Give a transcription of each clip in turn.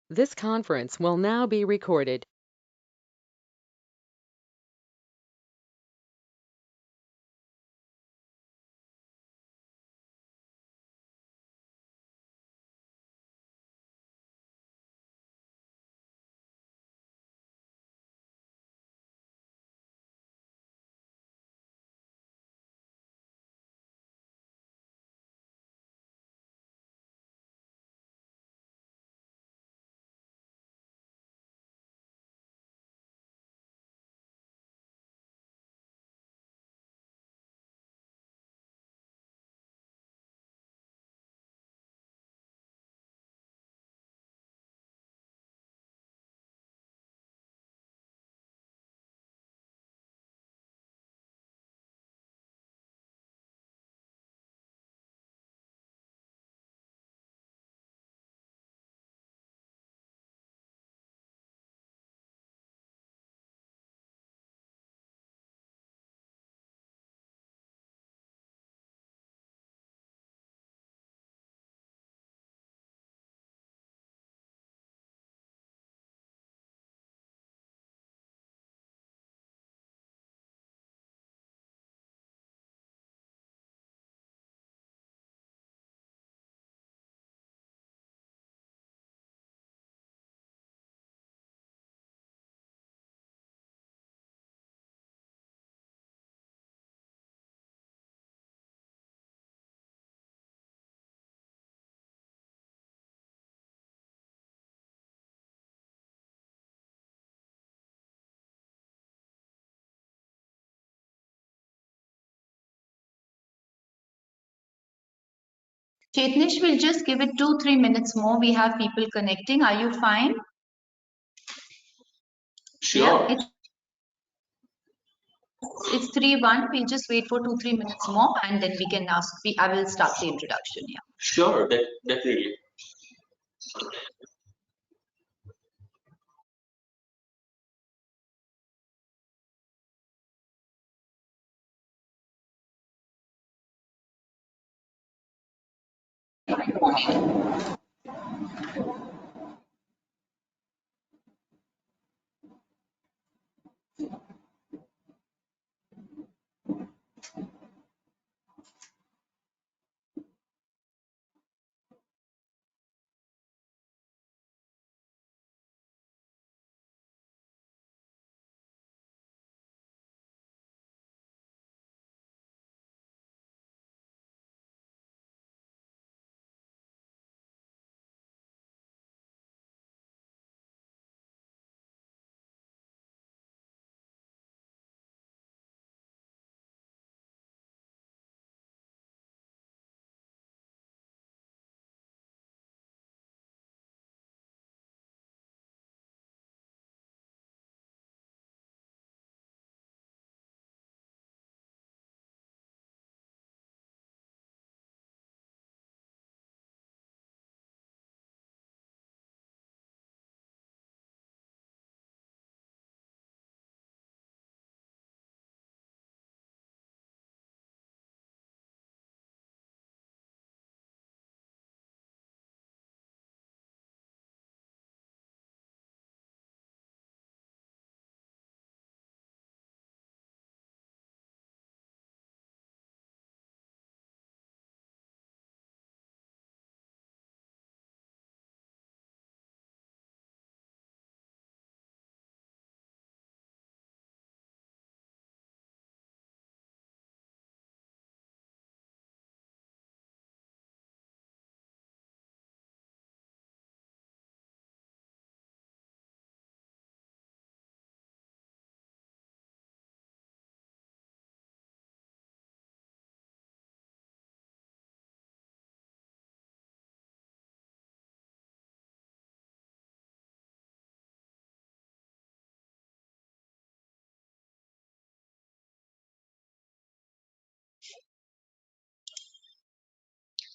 This conference will now be recorded. Chetnesh will just give it 2-3 minutes more. We have people connecting. Are you fine? Sure. Yeah, it's 3-1. We'll just wait for 2-3 minutes more and then we can ask. I will start the introduction here. Sure, definitely.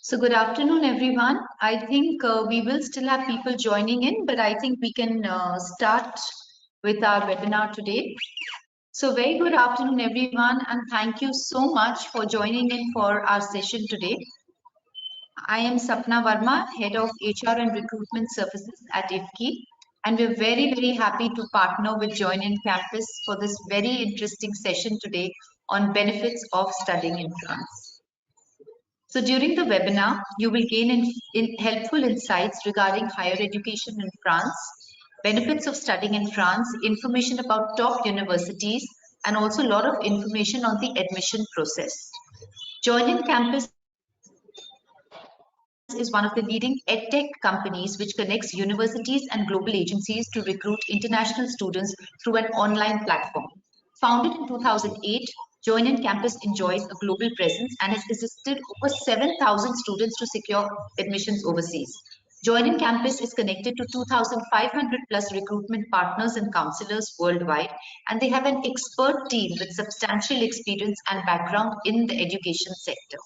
So good afternoon, everyone. I think we will still have people joining in, but I think we can start with our webinar today. So very good afternoon, everyone, and thank you so much for joining in for our session today. I am Sapna Verma, Head of HR and Recruitment Services at IFCCI, and we're very, very happy to partner with Join in Campus for this very interesting session today on benefits of studying in France. So during the webinar, you will gain helpful insights regarding higher education in France, benefits of studying in France, information about top universities, and also a lot of information on the admission process. Join in Campus is one of the leading edtech companies which connects universities and global agencies to recruit international students through an online platform. Founded in 2008, Join in Campus enjoys a global presence and has assisted over 7,000 students to secure admissions overseas. Join in Campus is connected to 2,500 plus recruitment partners and counselors worldwide, and they have an expert team with substantial experience and background in the education sector.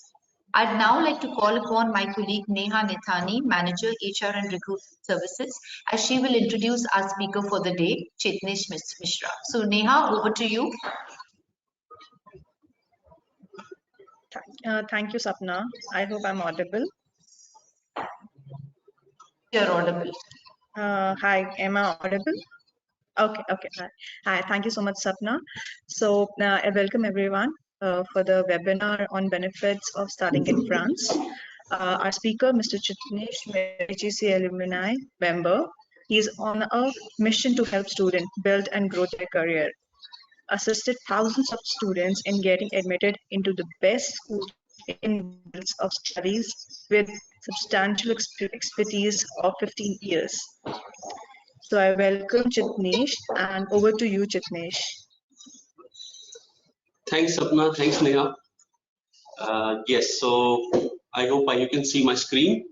I'd now like to call upon my colleague Neha Nithani, Manager HR and Recruitment Services, as she will introduce our speaker for the day, Chetnesh Mishra. So Neha, over to you. Thank you, Sapna. I hope I'm audible. You're audible. Hi, am I audible? Okay. Hi, thank you so much, Sapna. So, welcome everyone for the webinar on benefits of studying in France. Our speaker, Mr. Chetnesh Mishra, HEC alumni member, he is on a mission to help students build and grow their career. Assisted thousands of students in getting admitted into the best schools in fields of studies with substantial expertise of 15 years. So I welcome Chetnesh, and over to you, Chetnesh. Thanks, Sapna. Thanks, Neha. Yes, so I hope you can see my screen.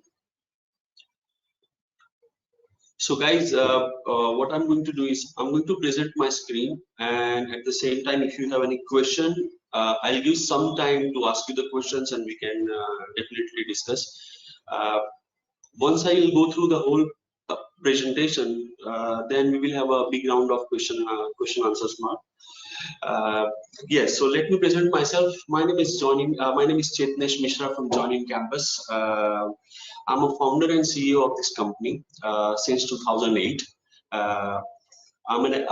So guys, what I'm going to do is I'm going to present my screen, and at the same time, if you have any question, I'll give some time to ask you the questions, and we can definitely discuss. Once I will go through the whole presentation, then we will have a big round of question answers mark. Yes, so let me present myself. My name is Chetnesh Mishra from Join in Campus. I'm a founder and CEO of this company since 2008. I'm an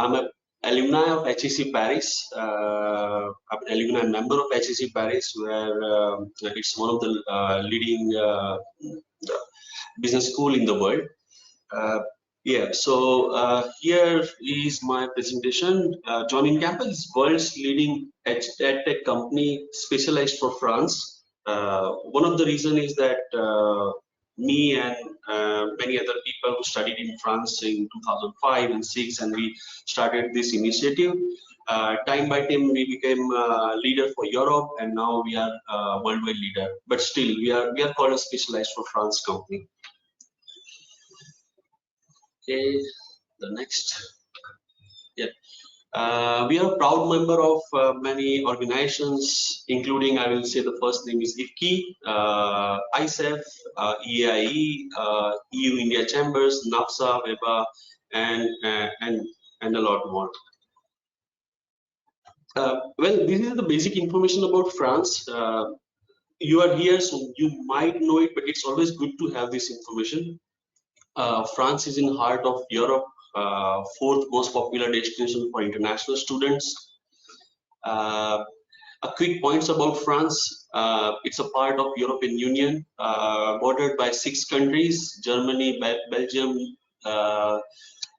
alumni of HEC Paris. I'm an alumni member of HEC Paris, where it's one of the leading business school in the world. Yeah, so here is my presentation. Join in Campus is world's leading edtech company specialized for France. One of the reasons is that me and many other people who studied in France in 2005 and 6, and we started this initiative. Time by time, we became leader for Europe, and now we are worldwide leader. But still, we are called a specialized for France company. Okay, the next. Yeah, we are a proud member of many organizations, including, I will say the first name is IFCCI, ISEF, EAIE, EU India Chambers, NAFSA, WEBA, and a lot more. Well, this is the basic information about France. You are here, so you might know it, but it's always good to have this information. France is in the heart of Europe, fourth most popular destination for international students. A quick points about France. It's a part of European Union, bordered by 6 countries: Germany, Belgium,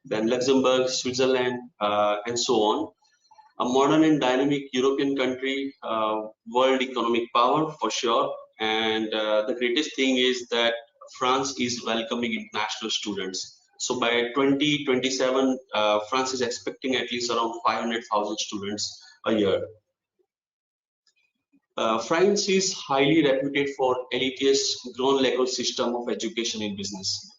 then Luxembourg, Switzerland, and so on. A modern and dynamic European country, world economic power for sure. And the greatest thing is that France is welcoming international students. So by 2027, France is expecting at least around 500,000 students a year. France is highly reputed for elitist grown legal system of education in business.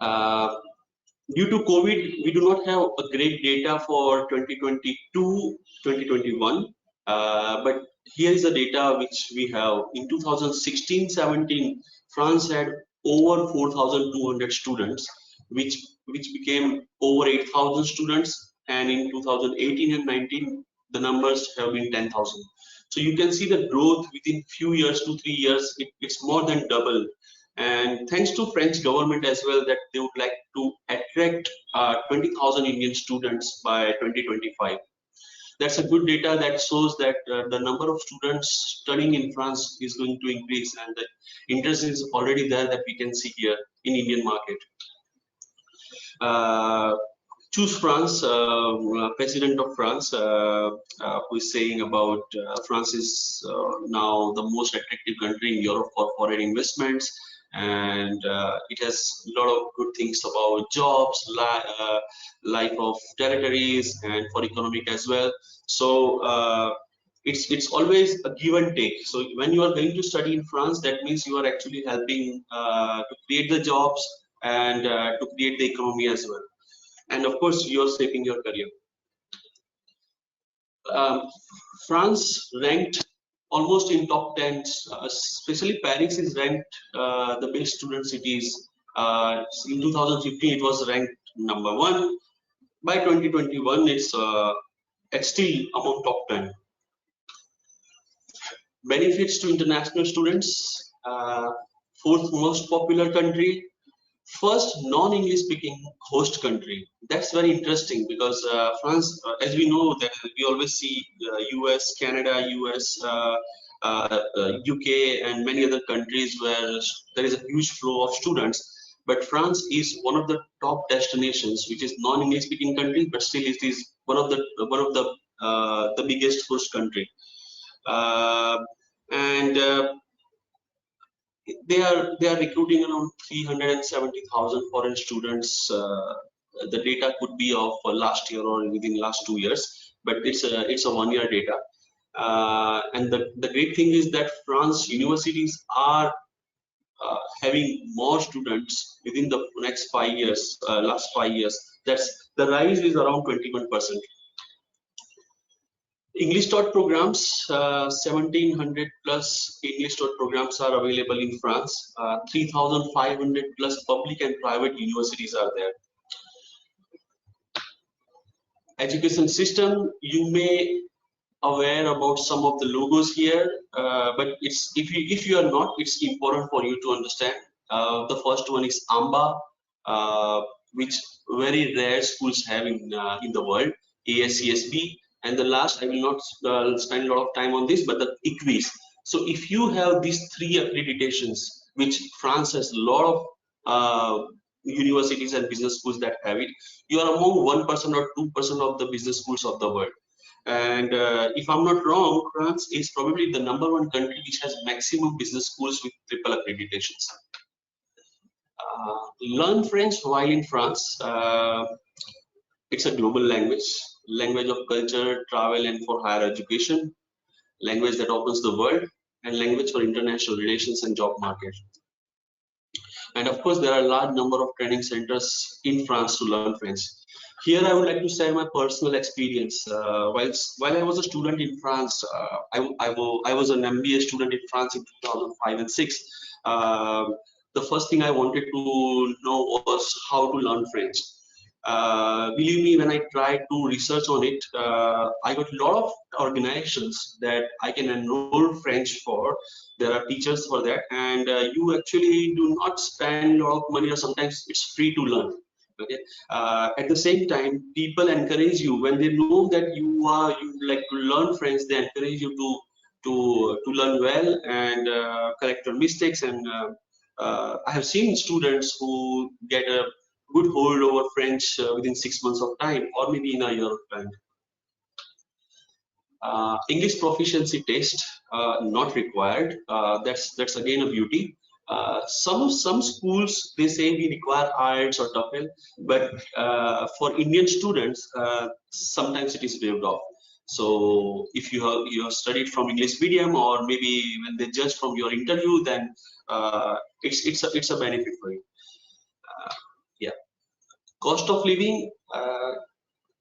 Due to COVID, we do not have a great data for 2022-2021, but here is the data which we have. In 2016-17, France had over 4,200 students, which became over 8,000 students, and in 2018 and 19, the numbers have been 10,000. So you can see the growth within few years, 2-3 years, it's more than double. And thanks to French government as well, that they would like to attract 20,000 Indian students by 2025. That's a good data that shows that the number of students studying in France is going to increase, and the interest is already there that we can see here in Indian market. Choose France, President of France, who is saying about France is now the most attractive country in Europe for foreign investments, and it has a lot of good things about jobs, life of territories, and for economic as well. So it's always a give and take. So when you are going to study in France, that means you are actually helping to create the jobs and to create the economy as well. And of course, you are shaping your career. France ranked almost in top 10, especially Paris is ranked the best student cities. In 2015, it was ranked number 1. By 2021, it's still among top 10. Benefits to international students, 4th most popular country, first non-English speaking host country. That's very interesting because France, as we know, that we always see US, Canada, US, UK, and many other countries where there is a huge flow of students. But France is one of the top destinations, which is non-English speaking country, but still it is one of the biggest host country. And they are recruiting around 370,000 foreign students. The data could be of last year or within last 2 years, but it's a 1-year data. And the great thing is that France universities are having more students within the next 5 years, last 5 years. That's the rise is around 21%. English taught programs, 1700 plus English taught programs are available in France. 3500 plus public and private universities are there. Education system, you may aware about some of the logos here, but it's if you are not, it's important for you to understand. The first one is AMBA, which very rare schools have in the world. ASCSB. And the last, I will not spend a lot of time on this, but the EQUIS. So if you have these 3 accreditations, which France has a lot of universities and business schools that have it, you are among 1% or 2% of the business schools of the world. And if I'm not wrong, France is probably the #1 country which has maximum business schools with triple accreditations. Learn French while in France. It's a global language of culture, travel, and for higher education, language that opens the world, and language for international relations and job market. And of course, there are a large number of training centers in France to learn French. Here, I would like to share my personal experience. While I was a student in France, I was an MBA student in France in 2005 and 6. The first thing I wanted to know was how to learn French. Believe me, when I tried to research on it, I got a lot of organizations that I can enroll French for. There are teachers for that, and you actually do not spend a lot of money, or sometimes it's free to learn. Okay. At the same time, people encourage you when they know that you like to learn French. They encourage you to learn well and correct your mistakes. And I have seen students who get a good hold over French within 6 months of time, or maybe in a year of time. English proficiency test not required. That's again a beauty. Some schools, they say we require IELTS or TOEFL, but for Indian students, sometimes it is waived off. So if you have studied from English medium, or maybe when they judge from your interview, then it's a benefit for you. Yeah. Cost of living.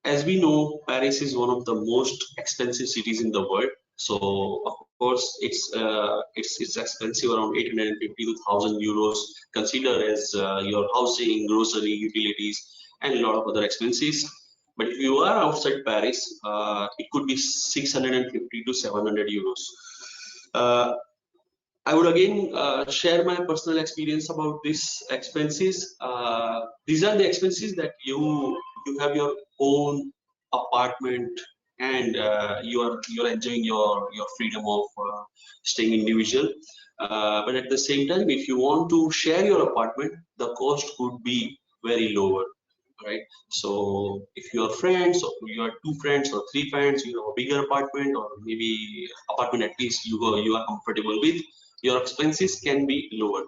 As we know, Paris is one of the most expensive cities in the world. So of course, it's expensive, around 850 to 1,000 euros. Consider as your housing, grocery, utilities, and a lot of other expenses. But if you are outside Paris, it could be 650 to 700 euros. I would again share my personal experience about these expenses. These are the expenses that you have your own apartment, and you're enjoying your freedom of staying individual. But at the same time, if you want to share your apartment, the cost could be very lower, right? So if you are friends, or you are two friends or three friends, you have a bigger apartment, or maybe apartment at least you are comfortable with, your expenses can be lower.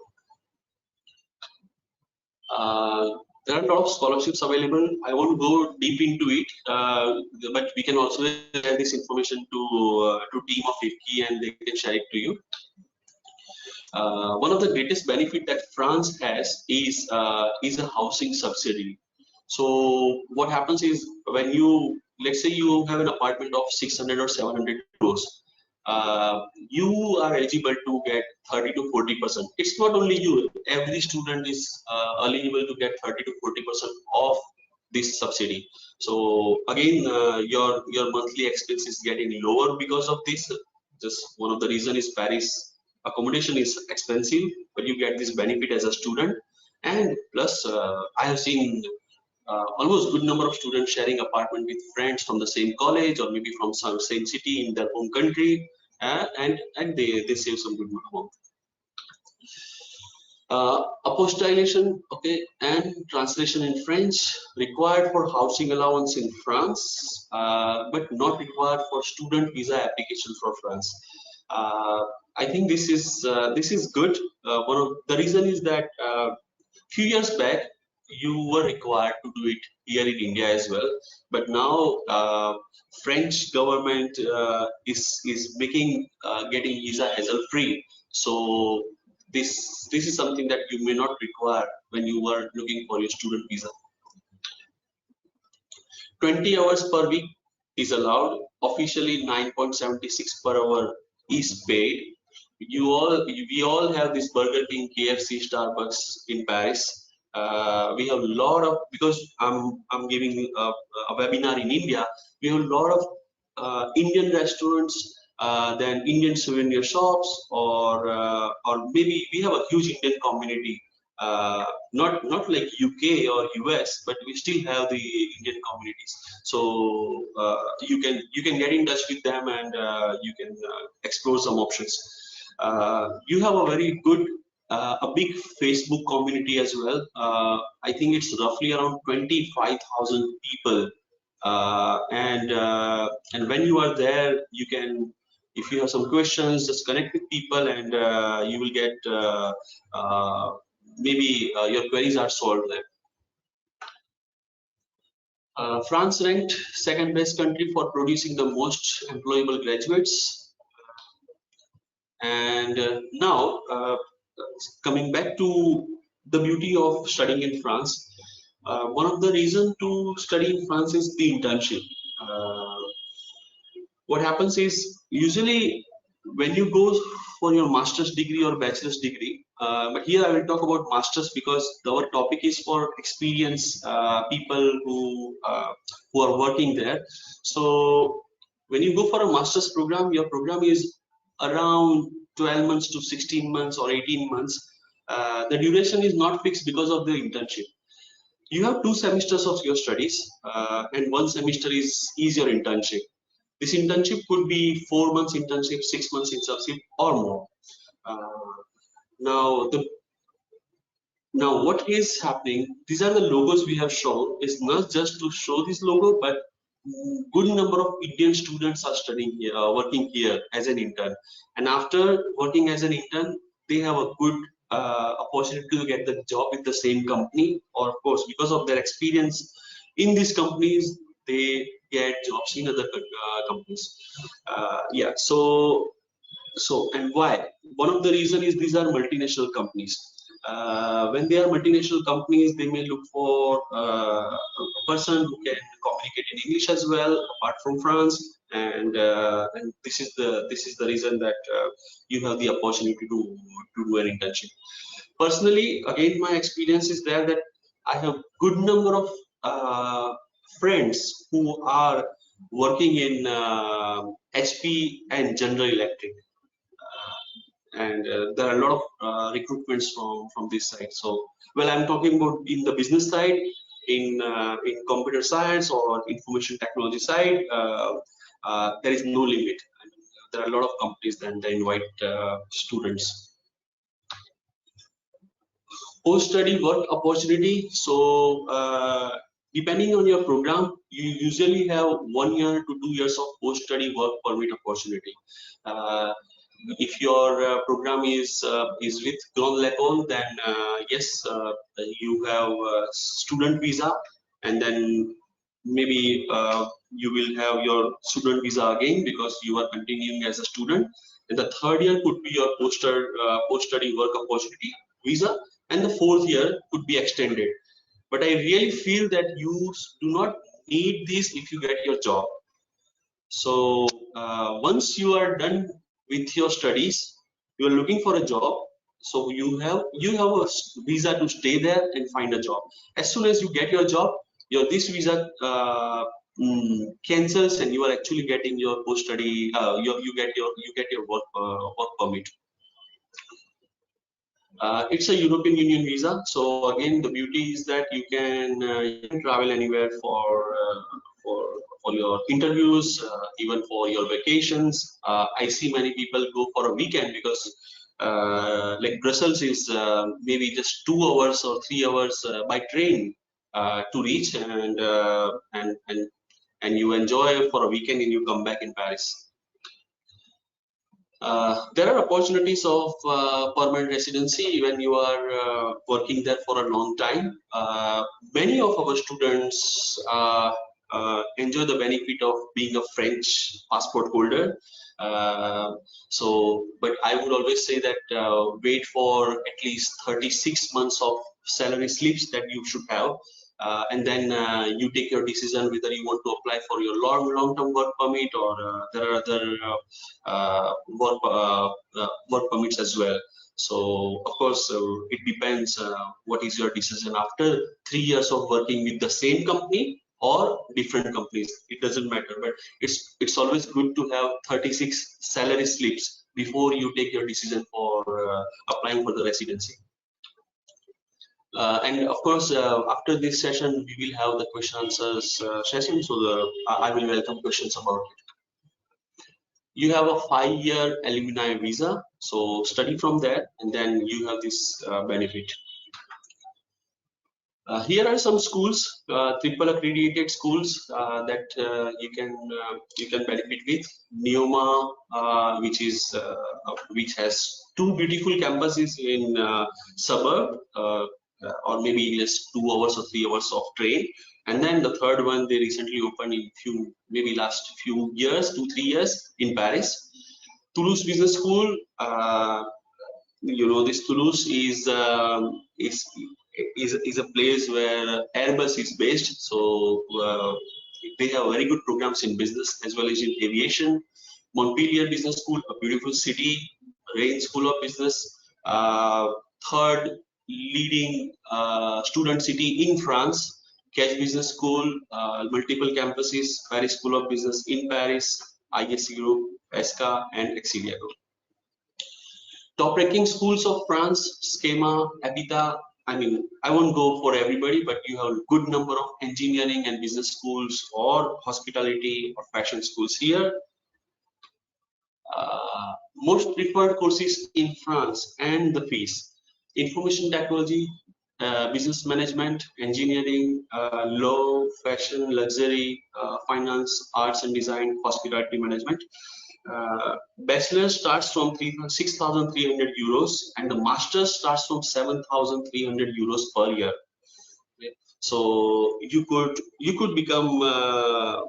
There are a lot of scholarships available. I won't go deep into it, but we can also share this information to team of IFCCI, and they can share it to you. One of the greatest benefit that France has is a housing subsidy. So what happens is, when you, let's say you have an apartment of 600 or 700 euros, you are eligible to get 30 to 40%. It's not only you; every student is eligible to get 30 to 40% of this subsidy. So again, your monthly expense is getting lower because of this. Just one of the reason is Paris accommodation is expensive, but you get this benefit as a student. And plus, I have seen almost good number of students sharing apartment with friends from the same college, or maybe from some same city in their home country, and they save some good amount. Apostillation, okay, and translation in French required for housing allowance in France, but not required for student visa application for France. I think this is good. One of the reason is that few years back you were required to do it here in India as well, but now French government is making getting visa hassle free. So this is something that you may not require when you were looking for your student visa. 20 hours per week is allowed. Officially 9.76 per hour is paid. We all have this Burger King, KFC, Starbucks in Paris. We have a lot of, because I'm giving a webinar in India. We have a lot of Indian restaurants, then Indian souvenir shops, or maybe we have a huge Indian community. Not like UK or US, but we still have the Indian communities. So you can get in touch with them, and you can explore some options. You have a very good a big Facebook community as well. I think it's roughly around 25,000 people, and when you are there, you can, if you have some questions, just connect with people, and you will get maybe your queries are solved there. France ranked second best country for producing the most employable graduates. And now, coming back to the beauty of studying in France, one of the reasons to study in France is the internship. What happens is, usually when you go for your master's degree or bachelor's degree, but here I will talk about master's because our topic is for experienced people who are working there. So when you go for a master's program, your program is around 12 months to 16 months or 18 months. The duration is not fixed because of the internship. You have 2 semesters of your studies, and 1 semester is your internship. This internship could be 4 months internship, 6 months internship, or more. Now what is happening? These are the logos we have shown. It's not just to show this logo, but good number of Indian students are studying here, working here as an intern. And after working as an intern, they have a good opportunity to get the job with the same company, or of course, because of their experience in these companies, they get jobs in other companies. Yeah. So and why? One of the reason is these are multinational companies. When they are multinational companies, they may look for a person who can communicate in English as well, apart from France, and this is the reason that you have the opportunity to do an internship. Personally, again, my experience is there that I have good number of friends who are working in HP and General Electric, and there are a lot of recruitments from this side. So, well, I'm talking about in the business side, in computer science or information technology side. There is no limit. I mean, there are a lot of companies that they invite students. Post-study work opportunity. So depending on your program, you usually have 1 year to 2 years of post-study work permit opportunity. If your program is with Grand Lecole, then yes, you have student visa, and then maybe you will have your student visa again because you are continuing as a student. And the third year could be your post-study work opportunity visa, and the fourth year could be extended. But I really feel that you do not need this if you get your job. So once you are done with your studies, you are looking for a job. So you have a visa to stay there and find a job. As soon as you get your job, this visa cancels, and you are actually getting your post study. You get your work permit. It's a European Union visa. So again, the beauty is that you can travel anywhere for your interviews, even for your vacations. I see many people go for a weekend because like Brussels is maybe just 2 hours or 3 hours by train to reach, and you enjoy for a weekend and you come back in Paris. There are opportunities of permanent residency when you are working there for a long time. Many of our students enjoy the benefit of being a French passport holder. But I would always say that wait for at least 36 months of salary slips that you should have. And then you take your decision whether you want to apply for your long-term work permit, or there are other work permits as well. So of course it depends what is your decision after 3 years of working with the same company or different companies. It doesn't matter, but it's always good to have 36 salary slips before you take your decision for applying for the residency. And of course, after this session, we will have the question answers session. So I will welcome questions about it. You have a 5-year alumni visa, so study from there, and then you have this benefit. Here are some schools, triple accredited schools that you can benefit with. Neoma, which has 2 beautiful campuses in suburb, or maybe just 2 hours or 3 hours of train. And then the third one they recently opened in last few years, 2-3 years in Paris. Toulouse Business School. This Toulouse is a place where Airbus is based, so they have very good programs in business as well as in aviation. Montpellier Business School, a beautiful city, Rennes School of Business, third leading student city in France. Cache Business School, multiple campuses, Paris School of Business in Paris, IFCCI Group, ESCA, and Exilia Group. Top ranking schools of France, Schema, Habitat. I mean, I won't go for everybody, but you have a good number of engineering and business schools or hospitality or fashion schools here. Most preferred courses in France and the fees: information technology, business management, engineering, law, fashion, luxury, finance, arts and design, hospitality management. Bachelor starts from 6,300 euros, and the master starts from 7,300 euros per year. So you could become a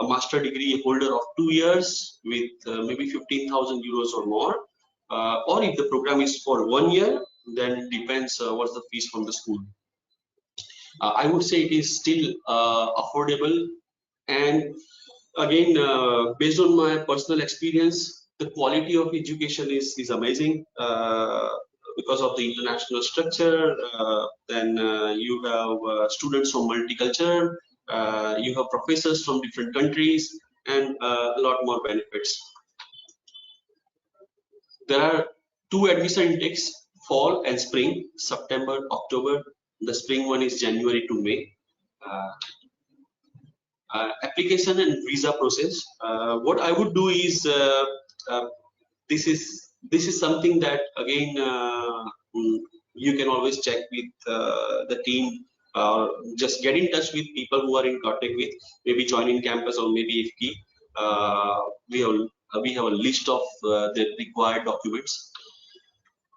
master degree holder of 2 years with maybe 15,000 euros or more, or if the program is for 1 year, then depends what's the fees from the school. I would say it is still affordable, and again, based on my personal experience, the quality of education is amazing because of the international structure. Then you have students from multicultural You have professors from different countries and a lot more benefits. There are 2 admission intakes, fall and spring, September, October. The spring one is January to May. Application and visa process. What I would do is this is something that again you can always check with the team, or just get in touch with people who are in contact with, maybe join in campus or maybe IFCCI. We have a list of the required documents.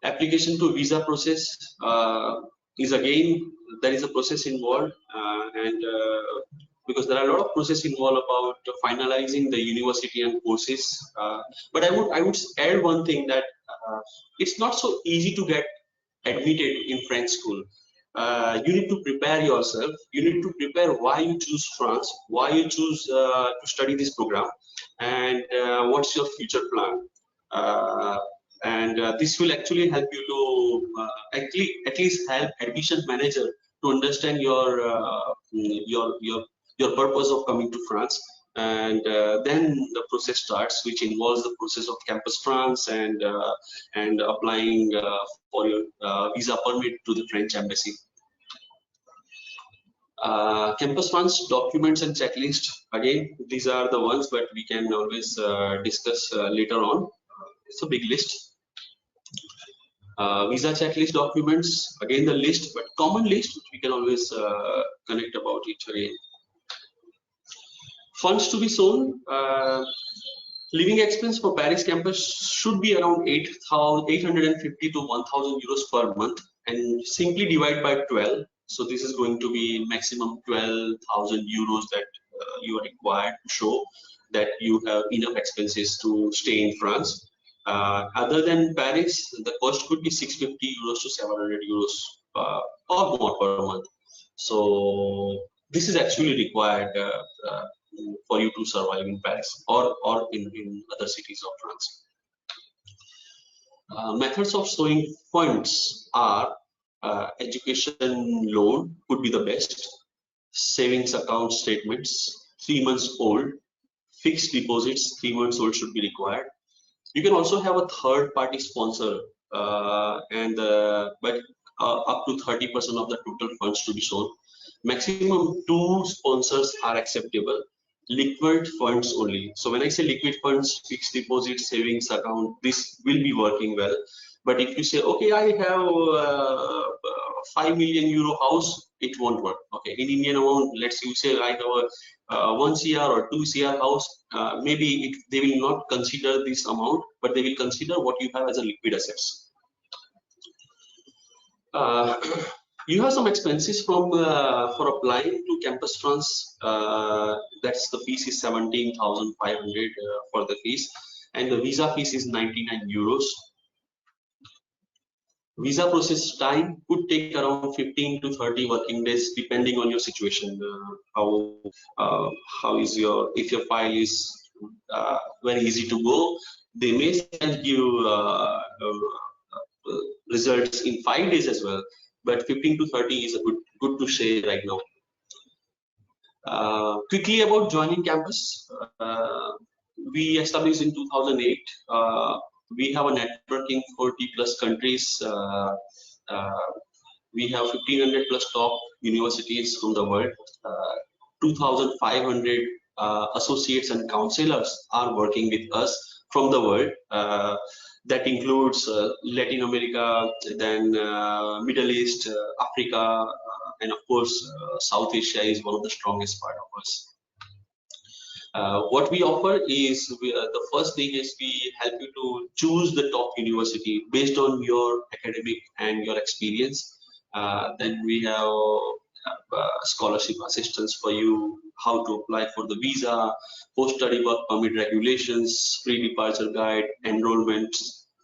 Application to visa process is again, there is a process involved, and because there are a lot of process involved about finalizing the university and courses. But I would add one thing, that it's not so easy to get admitted in French school. You need to prepare yourself. You need to prepare why you choose France, why you choose to study this program, and what's your future plan. And this will actually help you to at least help admission manager to understand your purpose of coming to France. And then the process starts, which involves the process of Campus France and applying for your visa permit to the French embassy. Campus France documents and checklist. Again, these are the ones, but we can always discuss later on. It's a big list. Visa checklist documents, again the list, but common list, which we can always connect about it again. Funds to be shown. Living expense for Paris campus should be around 850 to 1,000 euros per month, and simply divide by 12. So this is going to be maximum 12,000 euros that you are required to show that you have enough expenses to stay in France. Other than Paris, the cost could be 650 euros to 700 euros or more per month. So this is actually required for you to survive in Paris or in other cities of France. Methods of showing funds are education loan could be the best, savings account statements 3 months old, fixed deposits 3 months old should be required. You can also have a third party sponsor, but up to 30% of the total funds to be shown. Maximum 2 sponsors are acceptable. Liquid funds only. So when I say liquid funds, fixed deposit, savings account, this will be working well. But if you say, okay, I have 5 million euro house, it won't work. Okay, in Indian amount, let's say I have a 1 CR or 2 CR house, maybe they will not consider this amount, but they will consider what you have as a liquid assets. You have some expenses from for applying to Campus France. That's the fees is 17,500 for the fees, and the visa fees is 99 euros. Visa process time could take around 15 to 30 working days, depending on your situation. How is if your file is very easy to go, they may send you results in 5 days as well. But 15 to 30 is a good to say right now. Quickly about joining campus, we established in 2008. We have a network in 40 plus countries. We have 1,500 plus top universities from the world. 2,500 associates and counselors are working with us from the world. That includes Latin America, then Middle East, Africa, and of course South Asia is one of the strongest part of us. What we offer is the first thing is we help you to choose the top university based on your academic and your experience. Then we have scholarship assistance for you, how to apply for the visa, post-study work permit regulations, pre-departure guide, enrollment,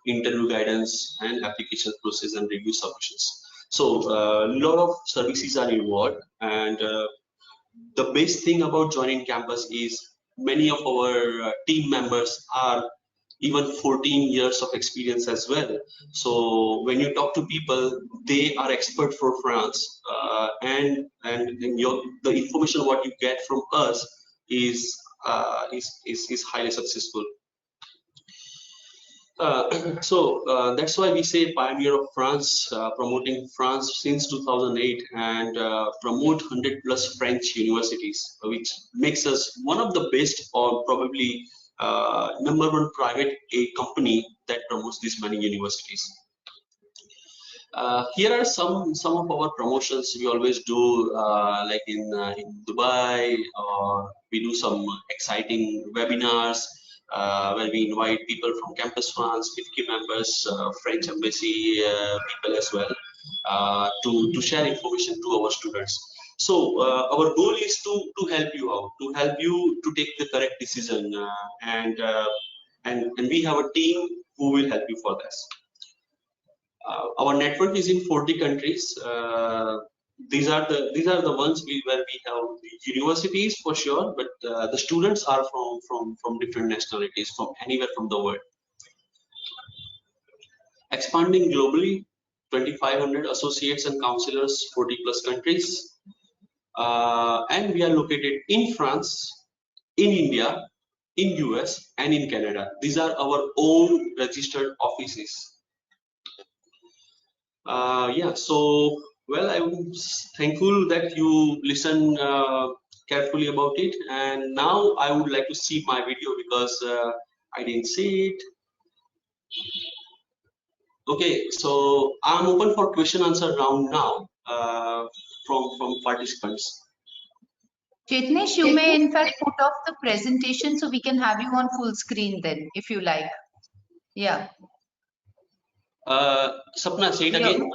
interview guidance, and application process and review submissions. So a lot of services are involved, and the best thing about joining campus is many of our team members are even 14 years of experience as well. So when you talk to people, they are expert for France, and and the information what you get from us is highly successful. That's why we say pioneer of France, promoting France since 2008 and promote 100+ French universities, which makes us one of the best or probably #1 private company that promotes this many universities. Here are some of our promotions we always do, like in Dubai, or we do some exciting webinars where we invite people from Campus France, 50 members, French embassy people as well, to share information to our students. So our goal is to help you out, to help you to take the correct decision, and we have a team who will help you for this. Our network is in 40 countries. These are the ones where we have universities for sure, but the students are from different nationalities, from anywhere from the world. Expanding globally, 2,500 associates and counselors, 40+ countries, and we are located in France, in India, in US, and in Canada. These are our own registered offices. Yeah, so well, I'm thankful that you listen carefully about it, and now I would like to see my video because I didn't see it. Okay, so I'm open for question answer round now from participants. Chetnesh, you may in fact put off the presentation so we can have you on full screen then, if you like. Yeah. Sapna, say it again.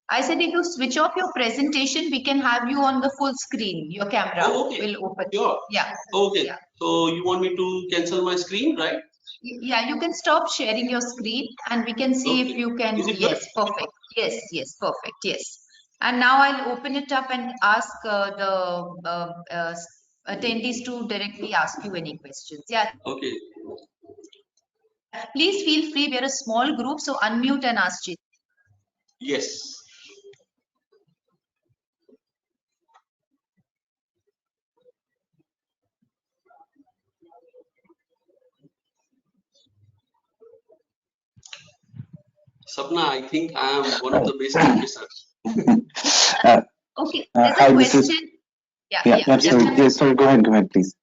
I said if you switch off your presentation, we can have you on the full screen. Your camera will open. Sure. Yeah. Okay. Yeah. So you want me to cancel my screen, right? Yeah, you can stop sharing your screen and we can see if you can. Yes, perfect. Yes, perfect. Yes. And now I'll open it up and ask the attendees to directly ask you any questions. Yeah. Okay. Please feel free. We're a small group, so unmute and ask Jit. Yes. Sapna, I think I am one of the best professors. Okay, there's a question. Sorry, go ahead, please.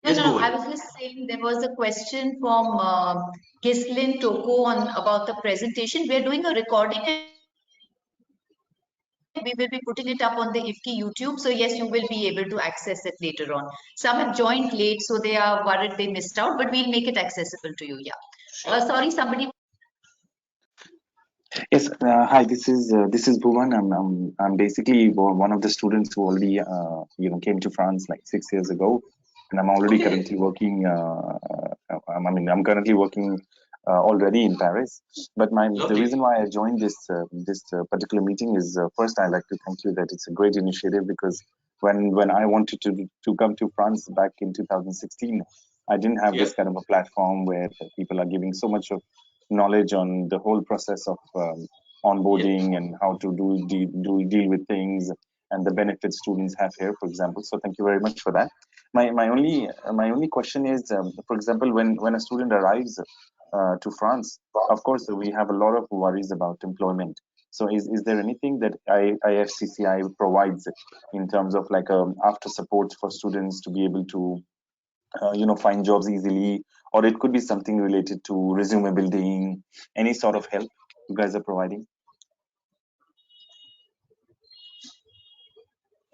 No, I was just saying there was a question from Gislin Toko about the presentation. We're doing a recording and we will be putting it up on the IFCCI YouTube. So yes, you will be able to access it later on. Some have joined late, so they are worried they missed out, but we'll make it accessible to you. Yeah. Sorry, somebody. Yes. Hi. This is Bhuvan. I'm basically one of the students who already came to France like 6 years ago, and I'm already currently working. I'm currently working already in Paris. But the reason why I joined this particular meeting is first I'd like to thank you that it's a great initiative, because when I wanted to come to France back in 2016, I didn't have this kind of a platform where people are giving so much of knowledge on the whole process of onboarding and how to deal with things and the benefits students have here, for example. So thank you very much for that. My only question is, for example, when a student arrives to France, of course we have a lot of worries about employment. So is there anything that IFCCI provides in terms of like after support for students to be able to find jobs easily, or it could be something related to resume building, any sort of help you guys are providing?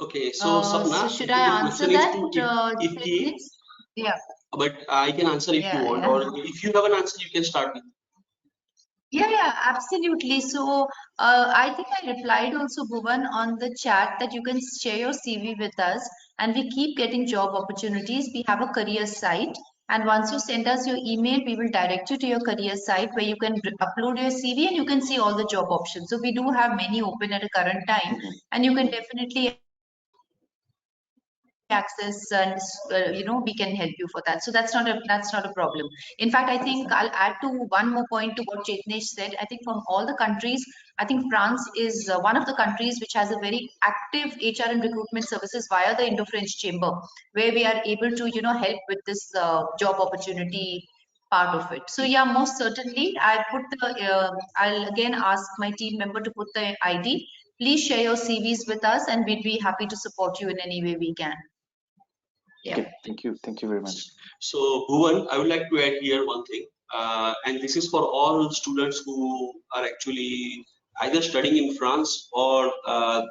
Okay, so Sapna, should I answer that? Yeah. But I can answer if you want, or if you have an answer, you can start with. Yeah, absolutely. So I think I replied also, Bhuvan, on the chat that you can share your CV with us, and we keep getting job opportunities. We have a career site, and once you send us your email, we will direct you to your career site where you can upload your CV and you can see all the job options. So we do have many open at a current time, and you can definitely access, and we can help you for that. So that's not a problem. In fact, I think I'll add to one more point to what Chetnesh said. I think from all the countries, I think France is one of the countries which has a very active HR and recruitment services via the Indo-French chamber, where we are able to help with this job opportunity part of it. So yeah, most certainly I'll again ask my team member to put the ID. Please share your CVs with us, and we'd be happy to support you in any way we can. Yeah. Okay, thank you very much. So Bhuvan, I would like to add here one thing, and this is for all students who are actually either studying in France or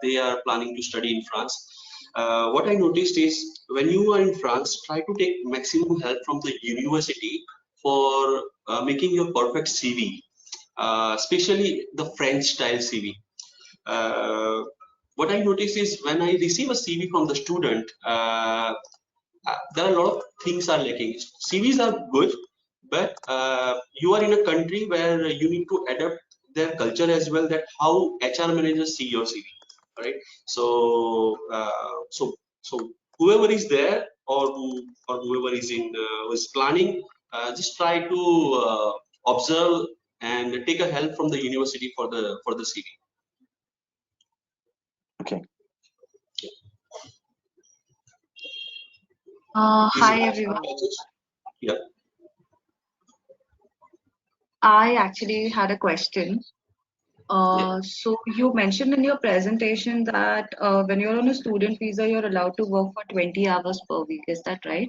they are planning to study in France. What I noticed is when you are in France, try to take maximum help from the university for making your perfect CV, especially the French style CV. What I notice is when I receive a CV from the student, there are a lot of things are lacking. CVs are good, but you are in a country where you need to adapt their culture as well, that how HR managers see your CV, right? So so whoever is there or whoever is who is planning, just try to observe and take a help from the university for the CV. Okay. Hi everyone. Yeah. I actually had a question. So you mentioned in your presentation that when you're on a student visa, you're allowed to work for 20 hours per week. Is that right?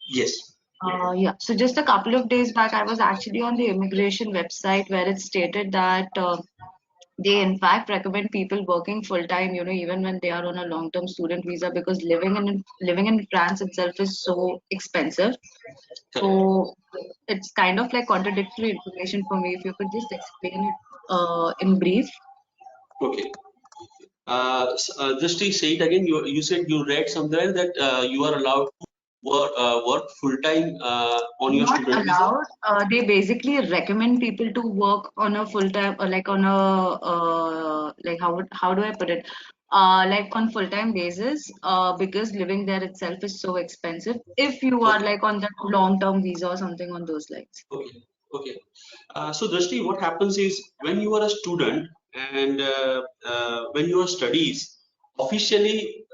Yes. Yeah. So just a couple of days back, I was actually on the immigration website where it stated that they in fact recommend people working full time, even when they are on a long term student visa, because living in France itself is so expensive. So it's kind of like contradictory information for me. If you could just explain it in brief. Okay. Just to say it again, you said you read somewhere that you are allowed to work full time on your Not student allowed. visa. They basically recommend people to work on a full time, or like on a like how do I put it? Like on full time basis, because living there itself is so expensive. If you are Okay. like on that long term visa or something on those lines. Okay. Okay. So Drashti, what happens is when you are a student and when you are studies, officially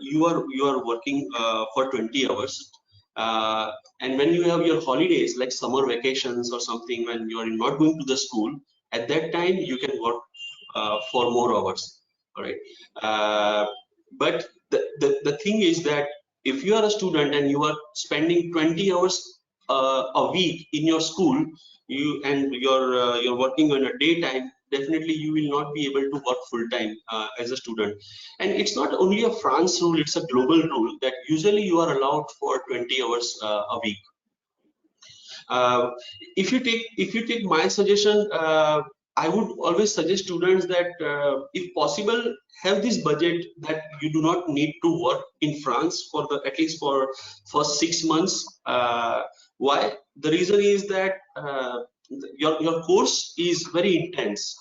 you are working for 20 hours. And when you have your holidays like summer vacations or something, when you are not going to the school, at that time you can work for more hours. All right. But the thing is that if you are a student and you are spending 20 hours a week in your school, you're working on a daytime, definitely you will not be able to work full time as a student. And it's not only a France rule, it's a global rule that usually you are allowed for 20 hours a week. If you take my suggestion, I would always suggest students that if possible, have this budget that you do not need to work in France for at least for first 6 months. Why? The reason is that your course is very intense.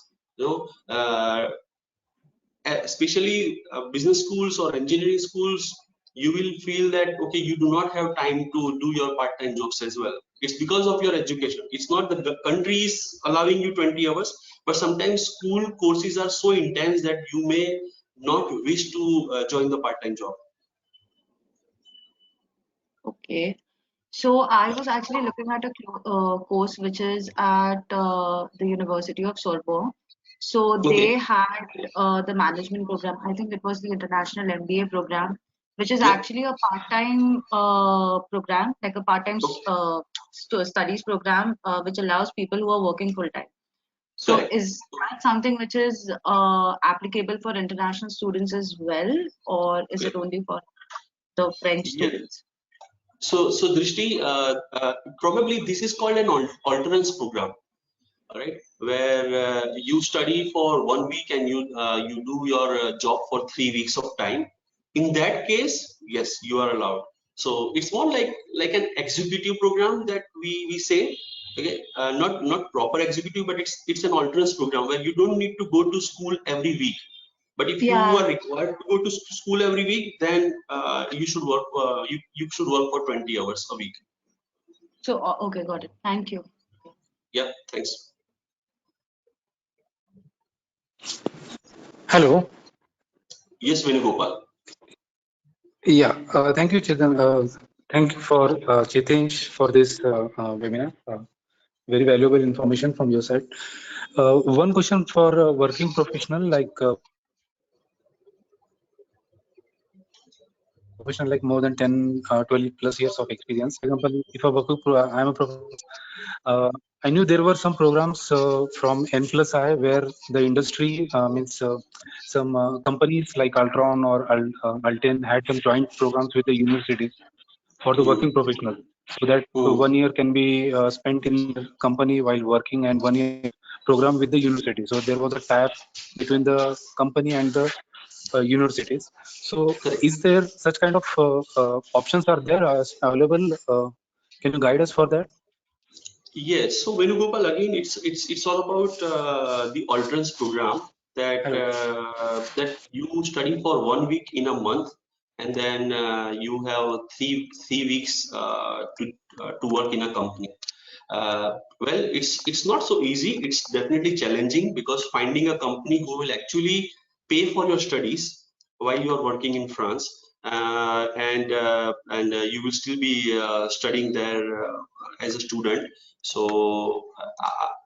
Especially business schools or engineering schools, you will feel that okay, you do not have time to do your part-time jobs as well. It's because of your education. It's not that the country is allowing you 20 hours, but sometimes school courses are so intense that you may not wish to join the part-time job. Okay. So I was actually looking at a course which is at the University of Sorbonne. So they Okay. had the management program. I think it was the international MBA program, which is Yeah. actually a part-time program, like a part-time studies program, which allows people who are working full-time. So Correct. is that something which is applicable for international students as well, or is it only for the French Yeah. students? So Drishti, probably this is called an alternance program. All right, where you study for 1 week and you do your job for 3 weeks of time. In that case, yes, you are allowed. So it's more like an executive program that we say. Okay, not proper executive, but it's an alternance program where you don't need to go to school every week. But if you are required to go to school every week, then you should work. You should work for 20 hours a week. So okay, got it. Thank you. Yeah, thanks. Hello. Yes, Venugopal. Yeah, thank you, Chetan. Thank you for Chetansh for this webinar. Very valuable information from your side. One question for a working professional like more than 10, 12 plus years of experience. For example, if I am a professional, I knew there were some programs from N+I where the industry means some companies like Altron or Alten had some joint programs with the universities for the working professionals, so that 1 year can be spent in the company while working and 1 year program with the university. So there was a tie between the company and the universities. So is there such kind of options are there available? Can you guide us for that? Yes. So Venugopal, again, it's all about the alternates program that you study for 1 week in a month, and then you have three weeks to work in a company. Well, it's not so easy. It's definitely challenging because finding a company who will actually pay for your studies while you are working in France, and you will still be studying there as a student. So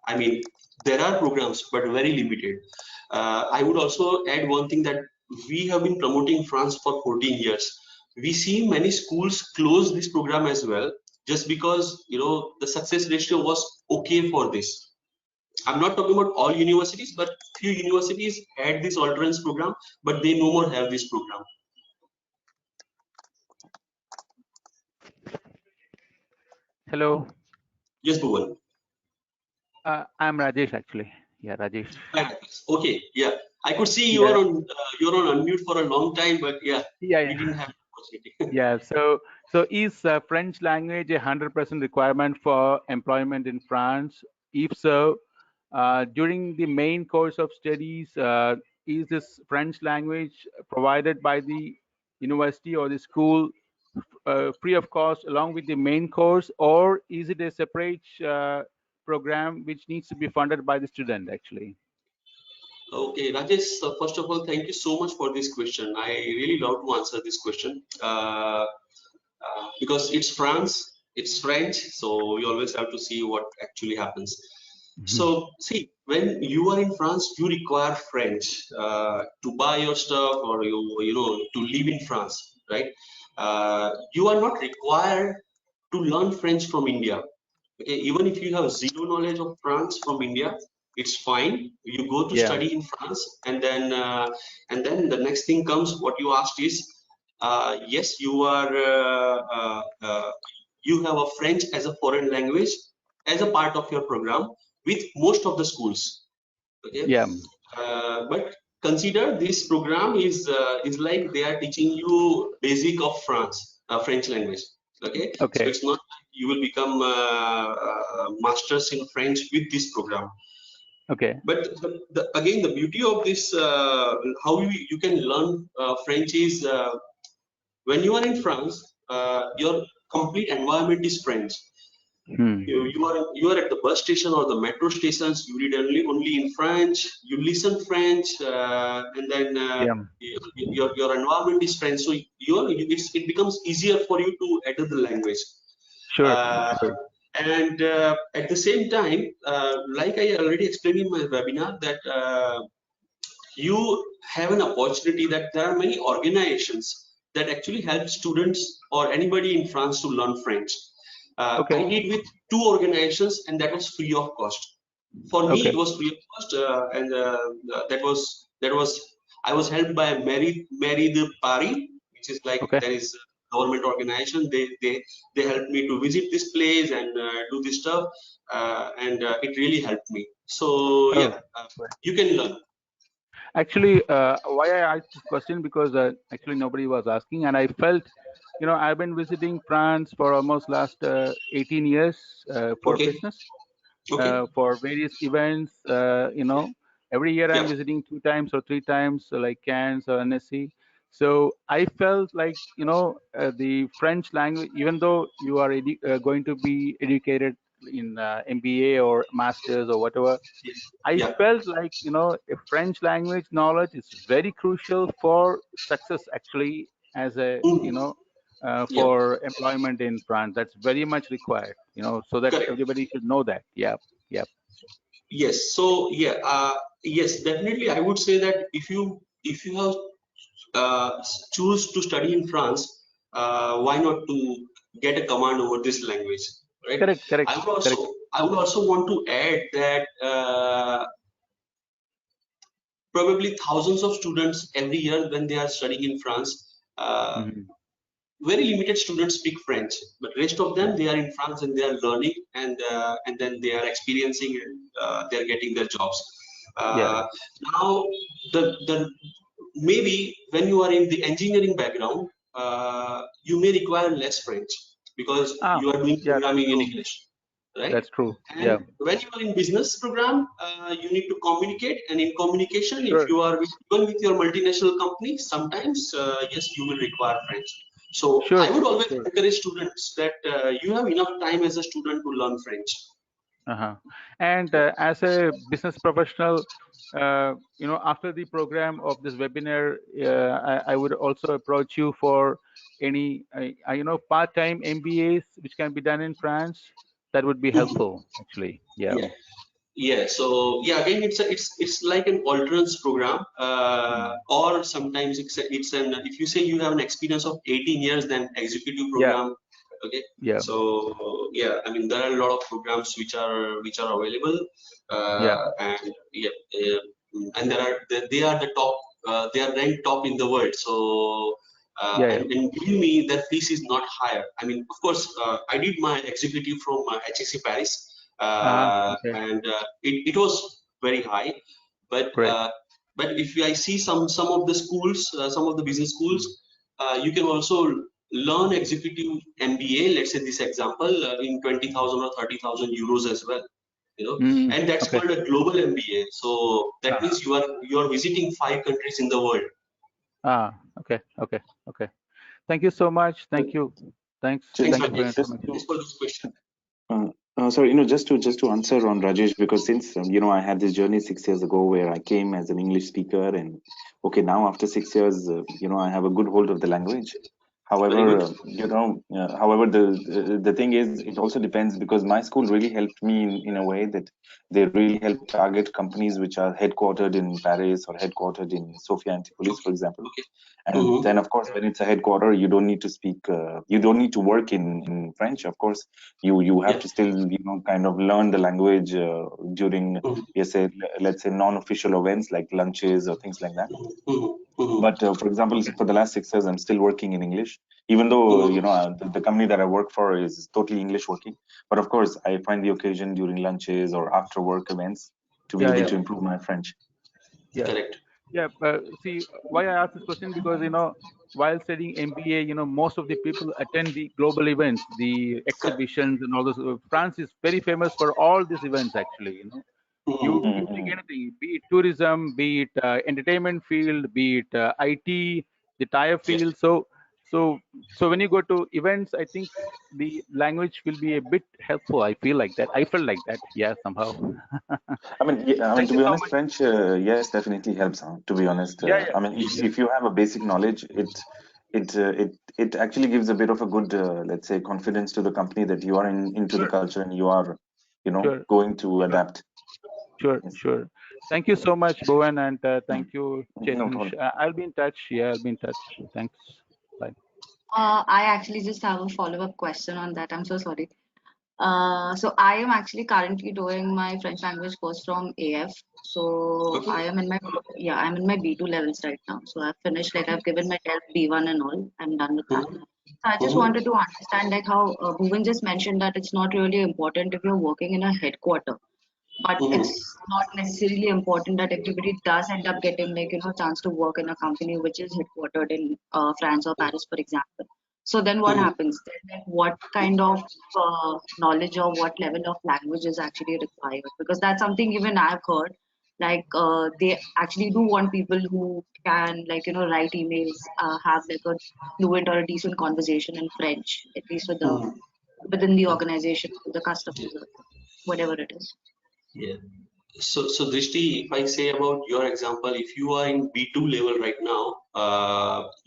I mean, there are programs, but very limited. I would also add one thing that we have been promoting France for 14 years. We see many schools close this program as well, just because the success ratio was okay for this. I'm not talking about all universities, but few universities had this alternates program, but they no more have this program. Hello. Yes, Bhuvan. I'm Rajesh actually. Yeah, Rajesh. Okay, yeah. I could see you're on unmute for a long time, but yeah. We didn't have opportunity. Yeah. So is French language 100% requirement for employment in France? If so, during the main course of studies, is this French language provided by the university or the school free of cost along with the main course, or is it a separate program which needs to be funded by the student actually? Okay, Rajesh, first of all, thank you so much for this question. I really love to answer this question because it's France, it's French, so we always have to see what actually happens. So, see, when you are in France, you require French to buy your stuff, or to live in France, right? You are not required to learn French from India. Okay, even if you have zero knowledge of France from India, it's fine. You go to study in France, and then the next thing comes. What you asked is, yes, you have a French as a foreign language as a part of your program with most of the schools. Okay. Yeah. But consider this program is like they are teaching you basic of French language. Okay. So it's not like you will become masters in French with this program. Okay. But again, the beauty of this, how you can learn French is when you are in France, your complete environment is French. You are at the bus station or the metro stations. You read only in French. You listen French, and then your environment is French. So it becomes easier for you to enter the language. Sure. And at the same time, like I already explained in my webinar, that you have an opportunity that there are many organizations that actually help students or anybody in France to learn French. I did with 2 organizations, and that was free of cost. For me, it was free of cost, and that was I was helped by Mairie de Paris, which is like there is a government organization. They helped me to visit this place and do this stuff, and it really helped me. So yeah, you can learn. Actually, why I asked this question, because actually nobody was asking, and I felt, I've been visiting France for almost last 18 years for business, for various events, Every year I'm visiting 2 times or 3 times, so like Cannes or NSC. So I felt like, the French language, even though you are going to be educated in MBA or masters or whatever, I felt like, a French language knowledge is very crucial for success actually as a, for employment in France. That's very much required, so that Correct. everybody should know that. Yeah. Yes. So yes, definitely. I would say that if you have choose to study in France, why not to get a command over this language, right? Correct. I would also want to add that probably thousands of students every year when they are studying in France. Mm-hmm. Very limited students speak French, but rest of them they are in France and they are learning and then they are experiencing and they are getting their jobs. Now the maybe when you are in the engineering background, you may require less French because you are doing programming in English, right? That's true. And when you are in business program, you need to communicate, and in communication, if you are even with your multinational company, sometimes yes, you will require French. So I would always encourage students that you have enough time as a student to learn French. And as a business professional, after the program of this webinar, I would also approach you for any, part-time MBAs which can be done in France. That would be helpful, actually. Yeah. So again, it's like an alternates program, or sometimes it's an if you say you have an experience of 18 years, then executive program. Okay. So I mean there are a lot of programs which are available, and they are the top. They are ranked top in the world. So and believe me, their fees is not higher. I mean, of course, I did my executive from HEC Paris. And it was very high, but if I see some of the schools, some of the business schools, you can also learn executive MBA. Let's say this example in 20,000 or 30,000 euros as well. And that's called a global MBA. So that means you are visiting 5 countries in the world. Okay. Thank you so much. Thank you. Thanks for your information. Thanks for this question. Sorry, just to answer on Rajesh, because since I had this journey 6 years ago where I came as an English speaker, and now after 6 years, I have a good hold of the language. However, the thing is, it also depends, because my school really helped me in a way that they really help target companies which are headquartered in Paris or headquartered in Sofia Antipolis, for example. And then, of course, when it's a headquarter, you don't need to speak, you don't need to work in French. Of course, you have to still, kind of learn the language during, let's say, non-official events like lunches or things like that. But for example, for the last 6 years, I'm still working in English, even though the company that I work for is totally English working. But of course, I find the occasion during lunches or after work events to be able to improve my French. Correct. See, why I asked this question, because while studying MBA, most of the people attend the global events, the exhibitions and all those. France is very famous for all these events, actually. You take anything, be it tourism, be it entertainment field, be it IT, the tire field. So when you go to events, I think the language will be a bit helpful. I feel like that. I felt like that. Yeah, somehow. I mean, to be honest, French, yes, definitely helps. To be honest, I mean, if you have a basic knowledge, it actually gives a bit of a good, let's say, confidence to the company that you are into the culture and you are, going to adapt. Sure. Thank you so much, Bhuvan, and thank you, Chetnesh. I'll be in touch. I'll be in touch. Thanks. Bye. I actually just have a follow-up question on that. I'm so sorry. So I am actually currently doing my French language course from AF. So I am in my I'm in my B2 levels right now. So I've finished, like I've given my 12 B1 and all. I'm done with that. So I just wanted to understand, like how Bhuvan just mentioned that it's not really important if you're working in a headquarter, but it's not necessarily important that everybody does end up getting, like, chance to work in a company which is headquartered in France or Paris, for example. So then what happens? Then, like, what kind of knowledge or what level of language is actually required? Because that's something even I've heard. Like they actually do want people who can like write emails, have like a fluent or a decent conversation in French, at least with the Mhm. within the organization, with the customers, or whatever it is. Yeah. So Drishti, if I say about your example, if you are in B2 level right now,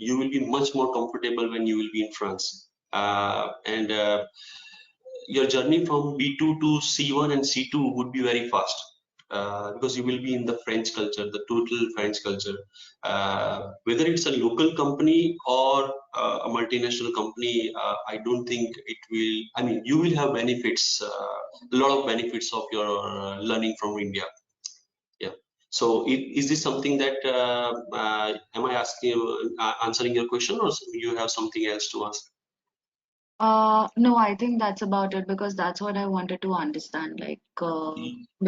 you will be much more comfortable when you will be in France. And your journey from B2 to C1 and C2 would be very fast because you will be in the French culture, the total French culture. Whether it's a local company or a multinational company, I don't think it will. I mean, you will have benefits, a lot of benefits of your learning from India. Yeah. So, is this something that am I asking, answering your question, or you have something else to ask? No, I think that's about it because that's what I wanted to understand. Like,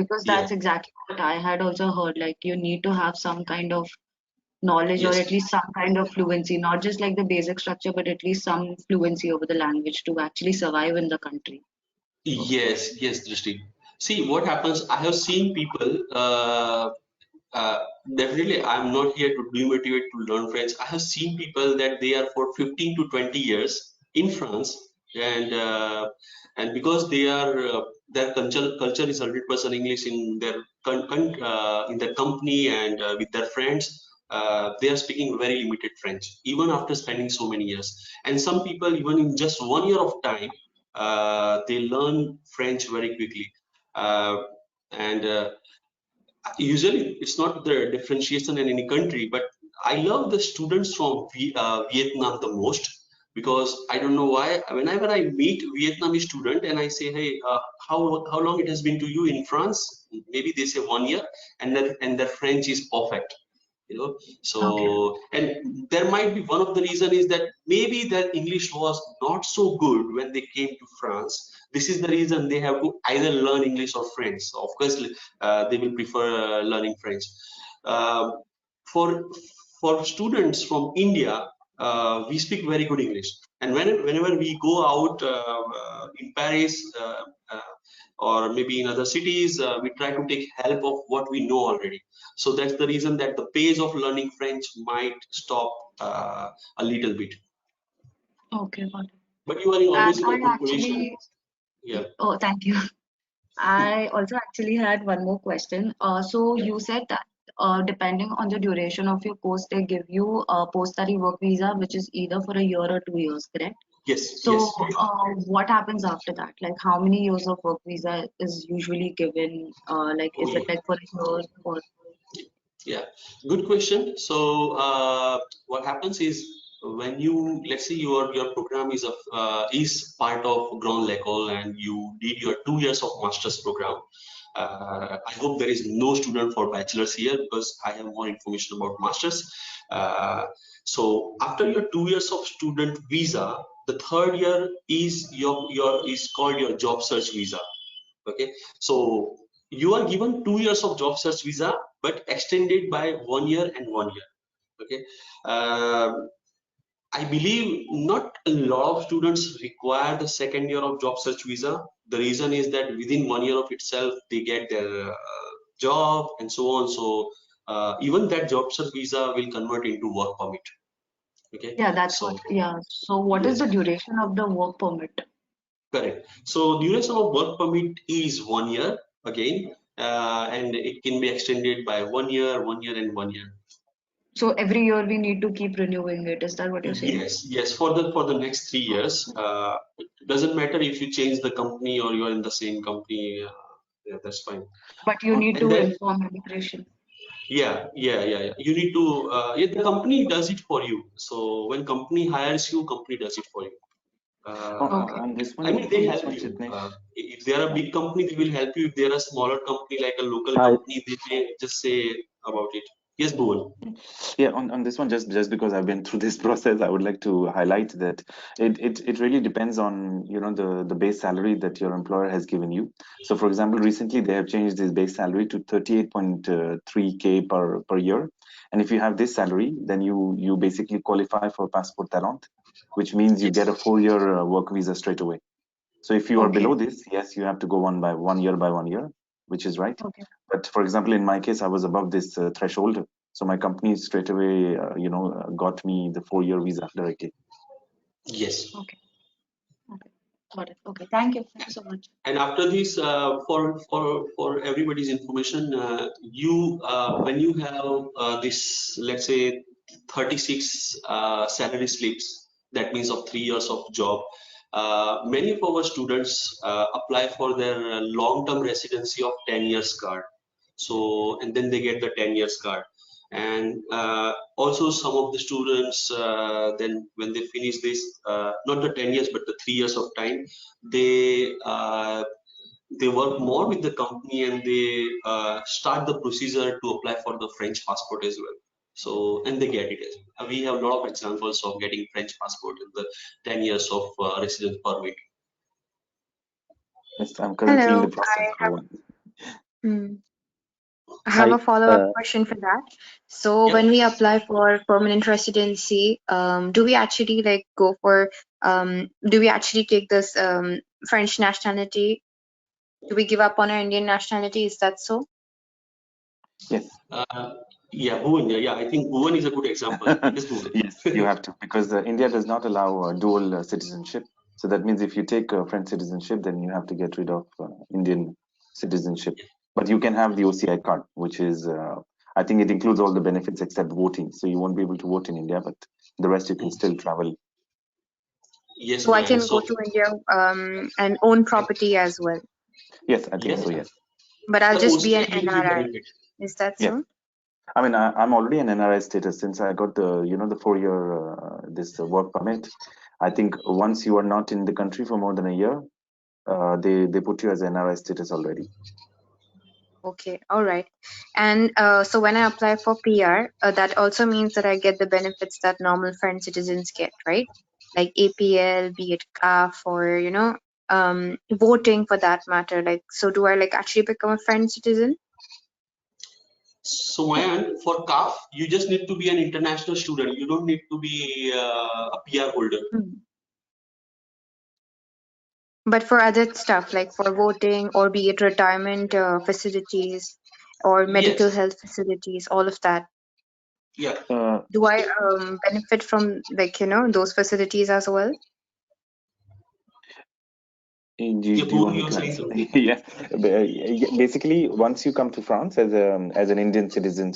because Yeah. that's exactly what I had also heard. Like, you need to have some kind of knowledge or Yes. at least some kind of fluency, not just like the basic structure, but at least some fluency over the language to actually survive in the country. So, Yes, yes, Drishti. See, what happens, I have seen people, uh, definitely, I'm not here to demotivate to learn French. I have seen people that they are for 15 to 20 years in France, and because they are their culture is 100% English in their in their company and with their friends. They are speaking very limited French, even after spending so many years. And some people, even in just 1 year of time, they learn French very quickly. Uh, and Usually it's not the differentiation in any country, but I love the students from Vietnam the most because I don't know why. Whenever I meet Vietnamese student and I say, hey, how long it has been to you in France? Maybe they say 1 year, and their French is perfect. okay. So, and there might be one of the reason is that maybe their English was not so good when they came to France. This is the reason they have to either learn English or French. So of course they will prefer learning French. uh, for for students from India, we speak very good English, and whenever we go out in Paris, or maybe in other cities, we try to take help of what we know already. So that's the reason that the pace of learning French might stop a little bit. Okay, got it. But you are And always in a I good position. actually, Yeah. oh, thank you. I also actually had one more question. So you said that depending on the duration of your course, they give you a post-study work visa, which is either for a year or 2 years, correct? Yes. So Yes. what happens after that? Like how many years of work visa is usually given? Like is it Okay. like for a year or Yeah, good question. So what happens is when you, let's say your program is part of Grand L'École and you did your 2 years of master's program. I hope there is no student for bachelor's here because I have more information about masters. So after your 2 years of student visa, the third year is your is called your job search visa. Okay, so you are given 2 years of job search visa but extended by 1 year and 1 year. Okay, uh, I believe not a lot of students require the second year of job search visa. The reason is that within 1 year of itself they get their job and so on. So even that job search visa will convert into work permit. Okay, yeah, that's what, so yeah. So what is yes. the duration of the work permit? Correct. So duration of work permit is 1 year again, and it can be extended by 1 year, 1 year, and 1 year. So every year we need to keep renewing it. Is that what you're saying? Yes, yes. For the next 3 years, it doesn't matter if you change the company or you are in the same company. Yeah, that's fine. But you need And to then inform immigration. yeah. You need to yeah, the company does it for you. So when company hires you, company does it for you. Uh, Okay. I mean, they on this help one, you. Chitnesh. If they are a big company, they will help you. If they are a smaller company, like a local Hi. company, they may just say about it. Yes, Bhuvan. Yeah, on this one, just because I've been through this process, I would like to highlight that it really depends on, the base salary that your employer has given you. So for example, recently they have changed this base salary to 38.3K per year. And if you have this salary, then you basically qualify for Passport Talent, which means you get a Yes. 4-year work visa straight away. So if you are Okay. below this, yes, you have to go 1 year by 1 year, which is right. Okay. But for example, in my case, I was above this threshold, so my company straight away, got me the 4-year visa directly. Yes. Okay. Okay. Got it. Okay. Thank you. Thank you so much. And after this, for everybody's information, when you have this, let's say 36 salary slips, that means of 3 years of job. Many of our students apply for their long-term residency of 10 years card. So, and then they get the 10 years card. And also some of the students, then when they finish this, not the 10 years, but the 3 years of time, they work more with the company, and they start the procedure to apply for the French passport as well. So, and they get it as well. We have a lot of examples of getting French passport in the 10 years of residence permit. Yes, I'm currently in the Hello, process. I have Hi, a follow-up question for that. So Yep. when we apply for permanent residency, do we actually do we actually take this French nationality? Do we give up on our Indian nationality? Is that so? Yes. Yeah, Bhuvan. Yeah, I think Bhuvan is a good example. Yes, Bhuvan. Yes, you have to, because India does not allow dual citizenship. So that means if you take French citizenship, then you have to get rid of Indian citizenship. But you can have the OCI card, which is, I think it includes all the benefits except voting. So you won't be able to vote in India, but the rest you can still travel. Yes, So I Mayank. can So, go to India and own property as well, Yes, I think yes, so, yes. but I'll the just be an OCI gives you NRI. benefit. Is that Yes. so? I mean, I'm already an NRI status since I got the, the 4-year this work permit. I think once you are not in the country for more than a year, they put you as NRI status already. Okay, all right. And so when I apply for PR, that also means that I get the benefits that normal French citizens get, right? Like APL, be it CAF, or voting for that matter. Like, so do I actually become a French citizen? So, Mayank, for CAF, you just need to be an international student. You don't need to be a PR holder. But for other stuff, like for voting, or be it retirement facilities or medical Yes. health facilities, all of that, Yeah. do I benefit from those facilities as well? Do Yeah, you want Bhuvan, me you're to saying answer? something. Yeah. Basically, once you come to France as an Indian citizen,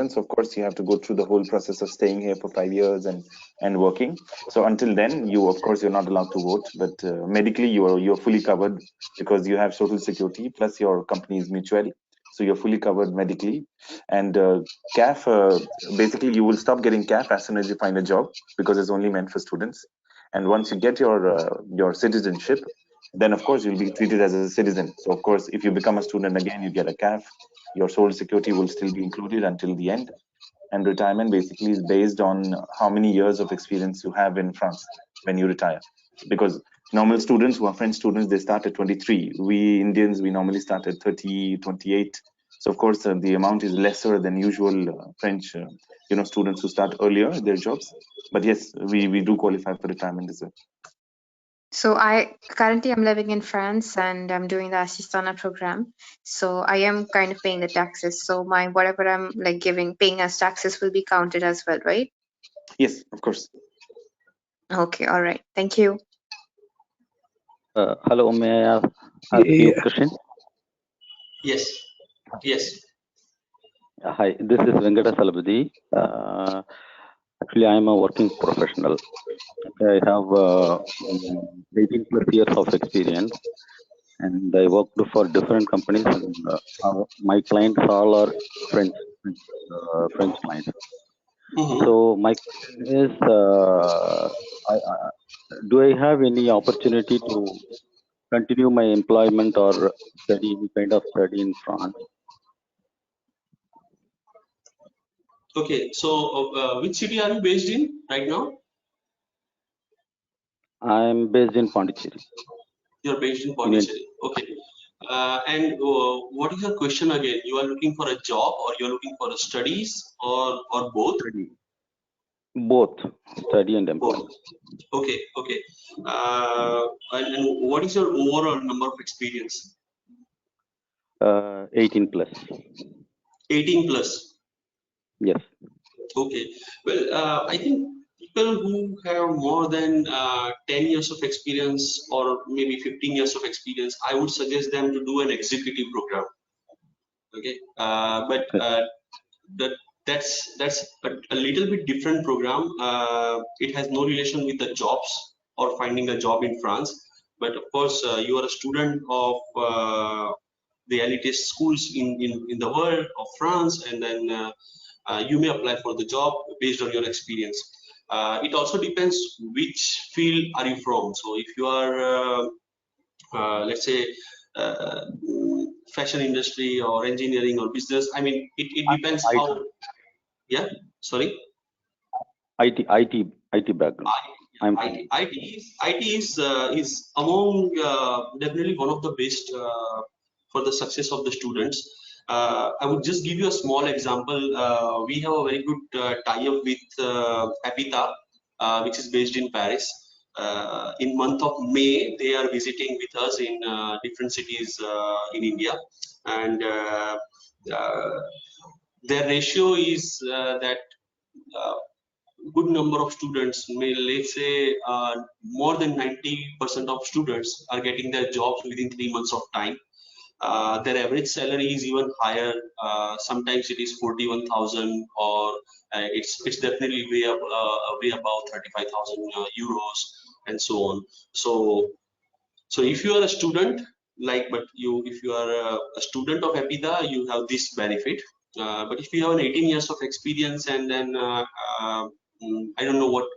so of course you have to go through the whole process of staying here for 5 years and working. So until then, of course you're not allowed to vote, but medically you're fully covered because you have social security plus your company is mutual, so you're fully covered medically. And CAF, basically you will stop getting CAF as soon as you find a job because it's only meant for students. And once you get your citizenship, then of course you'll be treated as a citizen. So of course, if you become a student again, you get a CAF. Your social security will still be included until the end. And retirement basically is based on how many years of experience you have in France when you retire. Because normal students who are French students, they start at 23. We Indians, we normally start at 30, 28. So of course, the amount is lesser than usual French, students who start earlier their jobs. But yes, we do qualify for retirement as well. So I currently I'm living in France and I'm doing the Assistana program. So I am kind of paying the taxes. So my whatever I'm paying as taxes will be counted as well, right? Yes, of course. Okay, all right. Thank you. hello, may I ask you a question? Yes. Yes. Hi, this is Venkata Salabadi. Actually, I am a working professional. I have 18 plus years of experience, and I worked for different companies. And, my clients all are French clients. So my question is, do I have any opportunity to continue my employment or study any kind of study in France? Okay. So, which city are you based in right now? I'm based in Pondicherry. You're based in Pondicherry. Okay. And what is your question again? You are looking for a job, or you're looking for studies, or both? Study. Both study and employment. Okay. Okay. And what is your overall number of experience? 18 plus. 18 plus. Yes. Okay. Well, I think people who have more than 10 years of experience or maybe 15 years of experience, I would suggest them to do an executive program. Okay. But that that's a little bit different program. It has no relation with the jobs or finding a job in France. But of course, you are a student of the elitist schools in the world of France, and then you may apply for the job based on your experience. It also depends which field are you from. So if you are let's say fashion industry or engineering or business, I mean it depends IT. how. Yeah, sorry. IT background. IT is among definitely one of the best for the success of the students. I would just give you a small example. We have a very good tie-up with Apita, which is based in Paris. In month of May, they are visiting with us in different cities in India, and their ratio is that good number of students, let's say more than 90% of students are getting their jobs within 3 months of time. Their average salary is even higher. Sometimes it is 41,000, or it's definitely way above 35,000 euros, and so on. So if you are a student, but if you are a student of EPIDA, you have this benefit. But if you have an 18 years of experience, and then I don't know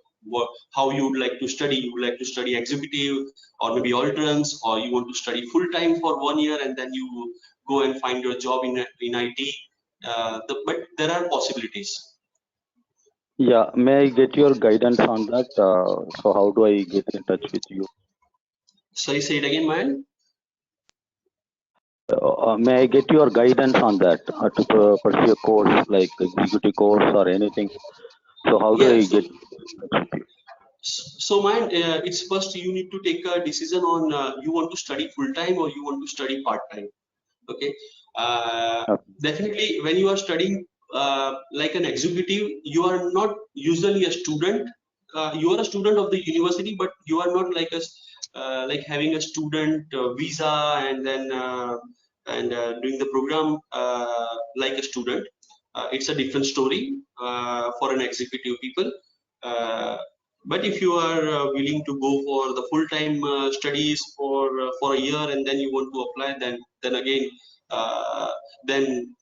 how you would like to study. You would like to study executive, or maybe alternates, or you want to study full time for 1 year and then you go and find your job in IT. But there are possibilities. Yeah, may I get your guidance on that? So how do I get in touch with you? Sorry, say it again, man. May I get your guidance on that to pursue a course like executive course or anything? So how do I get in touch with you? So man, it's first you need to take a decision on you want to study full time or you want to study part time. Okay. Definitely when you are studying like an executive, you are not usually a student. You are a student of the university, but you are not like like having a student visa and then doing the program like a student. It's a different story for an executive people. But if you are willing to go for the full-time studies for a year and then you want to apply, then again, then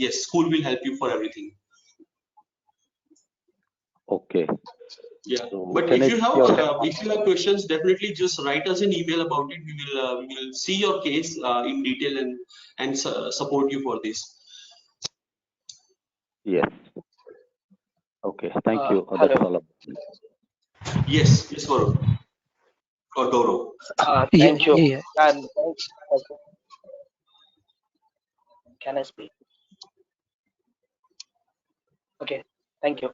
yes, school will help you for everything. Okay. Yeah, so but if you have questions, definitely just write us an email about it. We will see your case in detail and support you for this. Yes. Okay. Thank you. Hello. That's all. Yes, yes, Gaurav. Or Gaurav. Thank you. And can I speak? Okay. Thank you.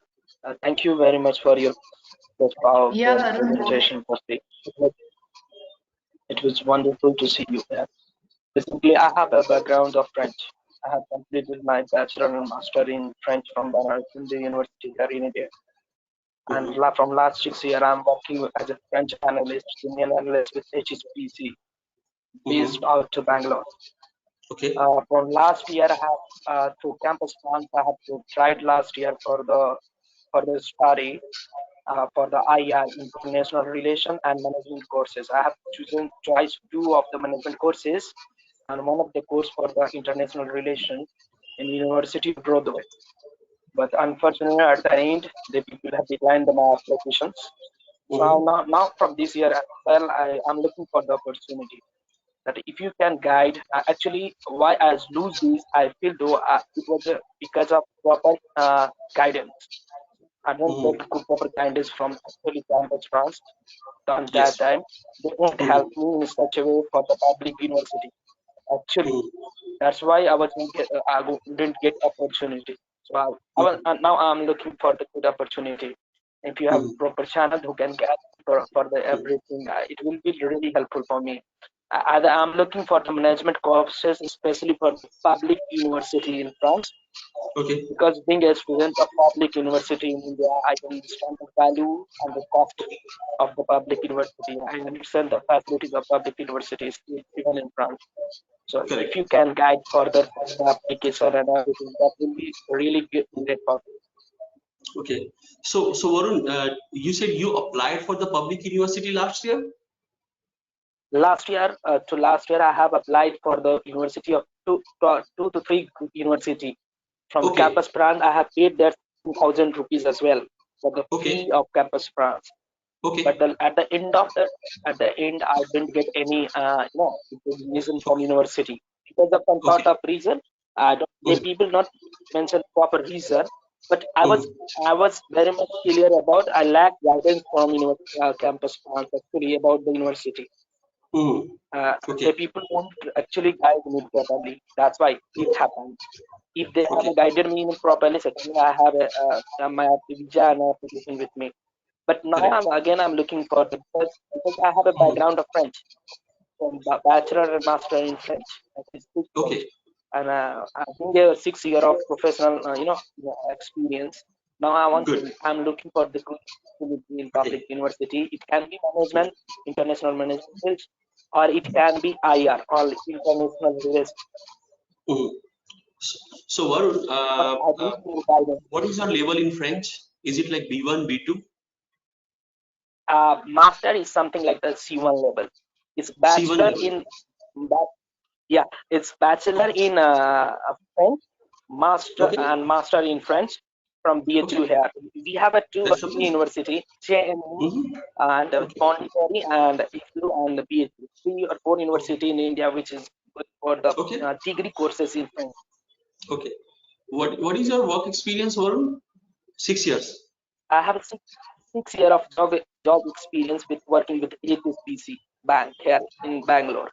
Thank you very much for your powerful presentation. It was wonderful to see you there. Basically, I have a background of French. I have completed my bachelor and master in French from Banaras in the university here in India. And from last 6 years, I'm working as a French analyst, senior analyst with HSBC, based out to Bangalore. Okay. From last year, I have through Campus France, I have tried last year for the study for the IR, International Relation and Management courses. I have chosen twice 2 of the management courses and 1 of the course for the International Relation in University of Broadway. But unfortunately, at the end, the people have declined my applications. So now from this year as well, I am looking for the opportunity. That if you can guide, actually, why I lose this, I feel though it was because of proper guidance. I don't get proper guidance from actually Campus France. On that time, they won't help me in such a way for the public university. Actually, that's why I didn't get opportunity. So now I'm looking for the good opportunity. If you have proper channel who can get for the everything, it will be really helpful for me. I'm looking for the management courses, especially for the public university in France. Okay. Because being a student of public university in India, I can understand the value and the cost of the public university. I understand the facilities of public universities even in France. So Correct. if you can guide further for the application and everything, that will be really great for me. Okay. So Varun, you said you applied for the public university last year? Last year, I have applied for the university of two to three university. From the Okay. campus branch, I have paid that 2,000 rupees as well for the Okay. fee of campus branch. Okay. But at the end, I didn't get any reason from university because of some sort of reason. I don't. They people not mention proper reason, but I was very much clear about. I lack guidance from campus branch actually about the university. The people won't actually guide me properly. That's why it happened. If they have guided me properly, certainly I have my visa and application with me. But now I'm looking for the because I have a background of French, from bachelor and master in French. Okay. And I think there 6 years of professional experience. Now I'm looking for the good in public university. It can be management, international management, or it can be IR, or international relations. So Varun, what is your level in French? Is it like B1, B2? Master is something like the C1 level. It's bachelor in it's bachelor in French, master in French from BHU here. We have a two university, JNU and Pondicherry and IFCCI and BHU. 3 or 4 university in India, which is good for the degree courses in French. Okay. What is your work experience, Varun? 6 years. I have 6 years of job experience with working with HSBC Bank here in Bangalore.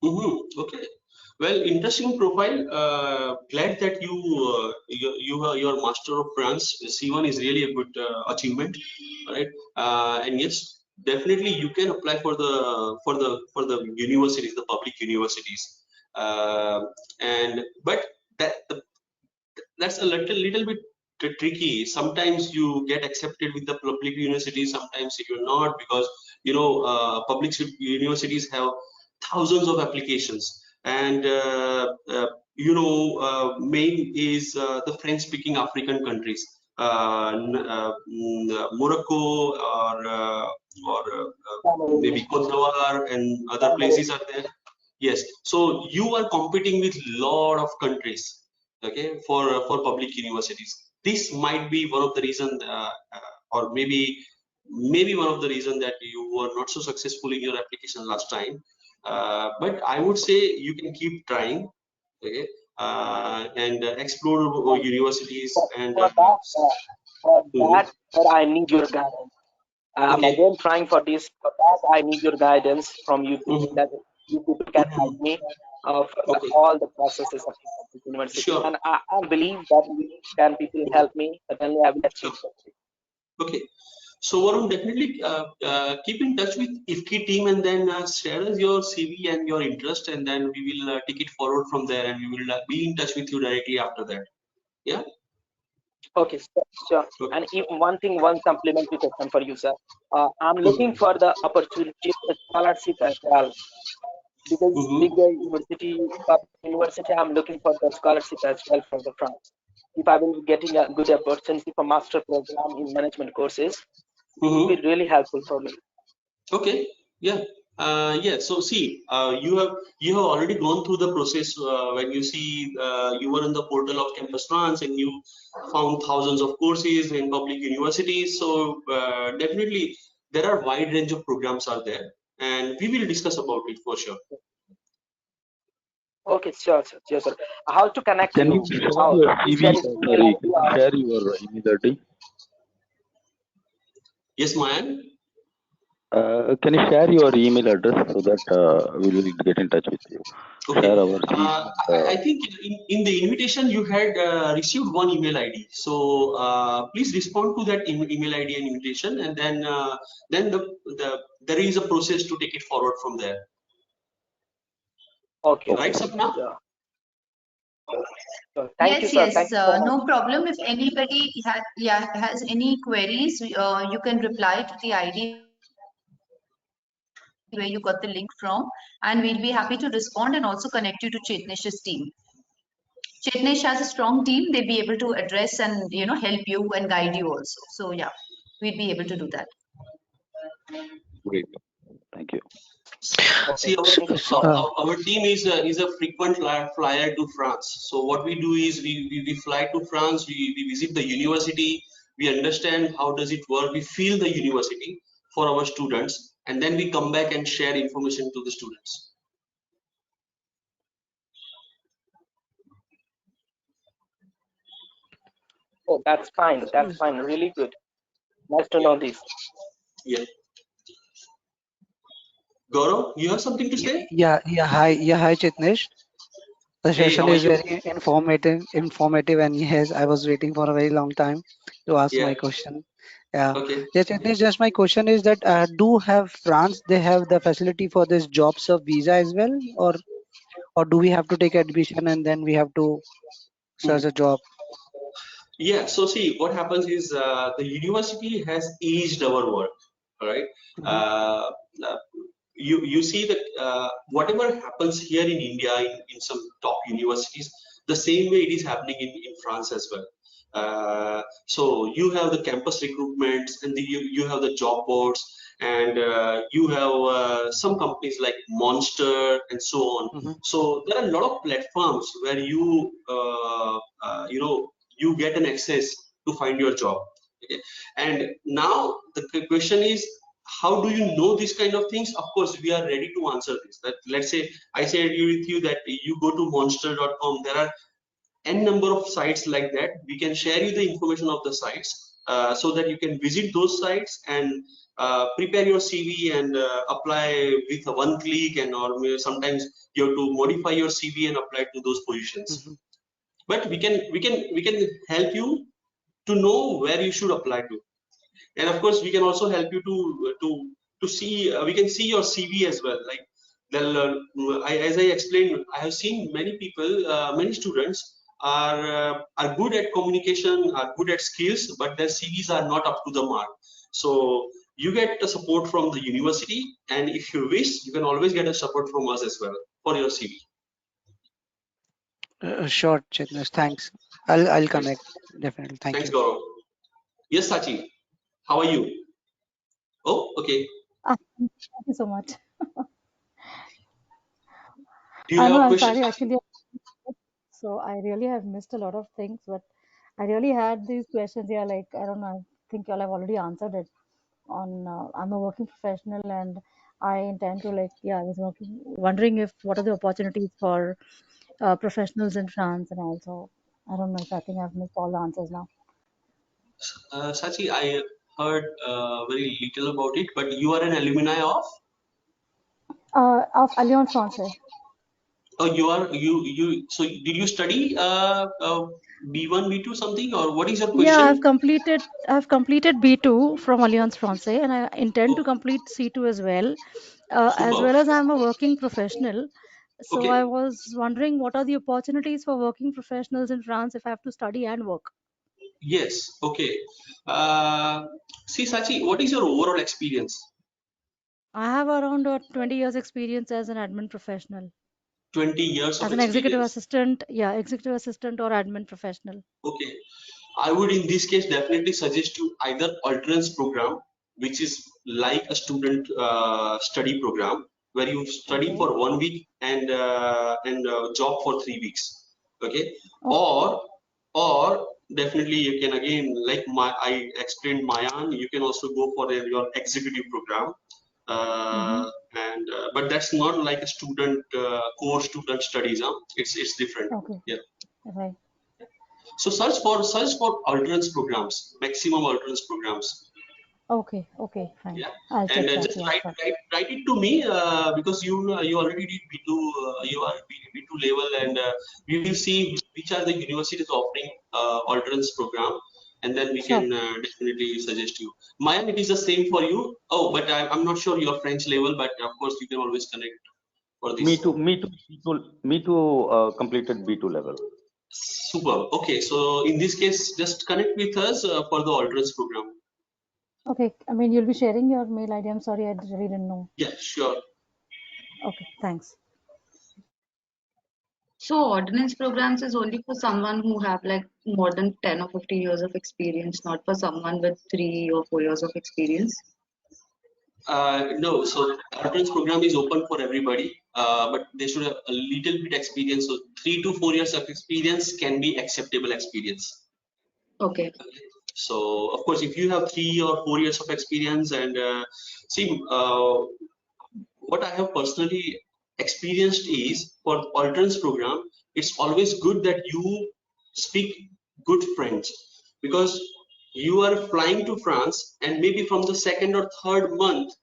Okay. Well, interesting profile. Glad that your Master of France C1 is really a good achievement, right? And yes, definitely you can apply for the universities, the public universities. But that's a little bit tricky. Sometimes you get accepted with the public universities, sometimes you're not, because public universities have thousands of applications, and main is the French-speaking African countries, Morocco or maybe Cote d'Ivoire and other places are there. Yes, so you are competing with lot of countries, okay, for public universities. This might be one of the reason, or maybe one of the reason that you were not so successful in your application last time. But I would say you can keep trying, okay, and explore universities. And for that, I need your guidance. I'm again trying for this. For that, I need your guidance from you. That you people can help me for all the processes of the university. Sure. And I believe that people help me, certainly I will achieve something. Okay. So Varun, definitely keep in touch with IFCCI team, and then share us your CV and your interest, and then we will take it forward from there, and we will be in touch with you directly after that. Yeah. Okay, sure. And if one supplementary question for you, sir. I'm looking for the opportunity of scholarship as well. Because bigger university, I'm looking for the scholarship as well for the France. If I will be getting a good opportunity for master program in management courses, it will be really helpful for me. Okay. Yeah. Yeah. So see, you have already gone through the process. When you see, you were in the portal of Campus France and you found thousands of courses in public universities. So definitely there are wide range of programs are there, and we will discuss about it for sure. Okay, sure, sir. How to connect Can you share your CV? Sorry, can you share your email ID? Yes, Mayan. Can you share your email address so that we will get in touch with you? Okay. Share our CV. I think in the invitation you had received one email ID. So please respond to that email ID and invitation, and then there is a process to take it forward from there. Okay. Right, Sapna? Yeah. So thank you, Yes, sir. yes, Thank you so much. no problem. If anybody has any queries, you can reply to the ID where you got the link from, and we'll be happy to respond and also connect you to Chetnesh's team. Chetnesh has a strong team; they'll be able to address and help you and guide you also. So yeah, we'll be able to do that. Great. Thank you. Okay. See, Thank you so much. our team is a frequent flyer to France. So what we do is we fly to France, we visit the university, we understand how does it work, we feel the university for our students, and then we come back and share information to the students. Oh, that's fine. That's fine. Really good. Nice to know this. Yeah. Gaurav, you have something to say? Hi, Chitnesh. The Hey, session how are is you? very informative, and yes, I was waiting for a very long time to ask Yeah. my question. Yeah, Okay. yes, Chitnesh, just my question is that do have France they have the facility for this job serve visa as well, or do we have to take admission and then we have to search a job? Yeah, so see, what happens is the university has aged our work, all right? Hmm. Uh, uh, you see that whatever happens here in India in some top universities, the same way it is happening in France as well. So you have the campus recruitments and you have the job boards and you have some companies like Monster and so on. Hmm. So there are a lot of platforms where you get an access to find your job. Okay? And now the question is, how do you know these kind of things? Of course, we are ready to answer this. That let's say I said you with you that you go to monster.com. There are n number of sites like that. We can share you the information of the sites so that you can visit those sites and prepare your CV and apply with a one click, and or sometimes you have to modify your CV and apply to those positions. Hmm. But we can help you to know where you should apply to, and of course we can also help you to see we can see your CV as well. Like as I explained, I have seen many people, many students are good at communication, are good at skills, but their CVs are not up to the mark. So you get the support from the university, and if you wish, you can always get a support from us as well for your CV. Sure, Chitnesh. Thanks. I'll Thanks. connect definitely. Thank Thanks, you. Gaurav. Yes, Sachi, how are you? Oh, okay. Thank you so much. Do you I know have a I'm question, sorry, Sachi? actually, so I really have missed a lot of things, but I really had these questions. Yeah, like I don't know, I think y'all have already answered it. I'm a working professional and I intend to I was wondering if what are the opportunities for professionals in France, and also I don't know if I think I've missed all the answers now. Sachi, I heard very little about it, but you are an alumni of? Of Alliance Française. Oh, you. So did you study B1, B2 something, or what is your Yeah, question? I've completed B2 from Alliance Française, and I intend to Oh, complete C2 as superb. well as I'm a working professional. So I Okay. was wondering what are the opportunities for working professionals in France if I have to study and work. Yes. Okay. Uh, See, Sachi, what is your overall experience? I have around 20 years experience as an admin professional, 20 years of as an executive experience. assistant, yeah, executive assistant or admin professional. Okay. I would in this case definitely suggest you either alternance program, which is like a student study program where you study Okay. for 1 week and job for 3 weeks. Okay, Okay. or definitely you can again, like I explained Mayan, you can also go for your executive program. Mm-hmm. And But that's not like a student core student studies. Huh? It's different. Okay. Yeah. Right. So search for alternance programs, maximum alternance programs. Okay. Okay. Fine. Yeah, I'll check and that. just Yeah. Sure. write it to me because you already did B2, you are B2 level, and we will see which are the universities offering alternance program, and then we Sure. can definitely suggest you. Mayan, it is the same for you. Oh, but I'm not sure your French level, but of course you can always connect. for this? Me too. Completed B2 level. Super. Okay, so in this case, just connect with us for the alternates program. Okay, I mean, you'll be sharing your mail ID. I'm sorry, I really didn't know. Yeah, sure. Okay, thanks. So ordnance programs is only for someone who have like more than 10 or 15 years of experience, not for someone with 3 or 4 years of experience. No, so alternates program is open for everybody, but they should have a little bit experience. So 3 to 4 years of experience can be acceptable experience. Okay. So of course, if you have 3 or 4 years of experience, and see, what I have personally experienced is for alternates program, it's always good that you speak good French, because you are flying to France, and maybe from the second or third month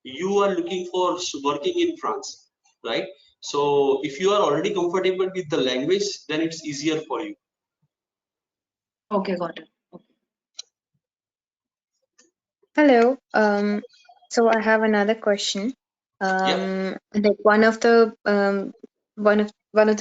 you are looking for working in France, right? So if you are already comfortable with the language, then it's easier for you. Okay, got it. Hello. So I have another question. Like one of the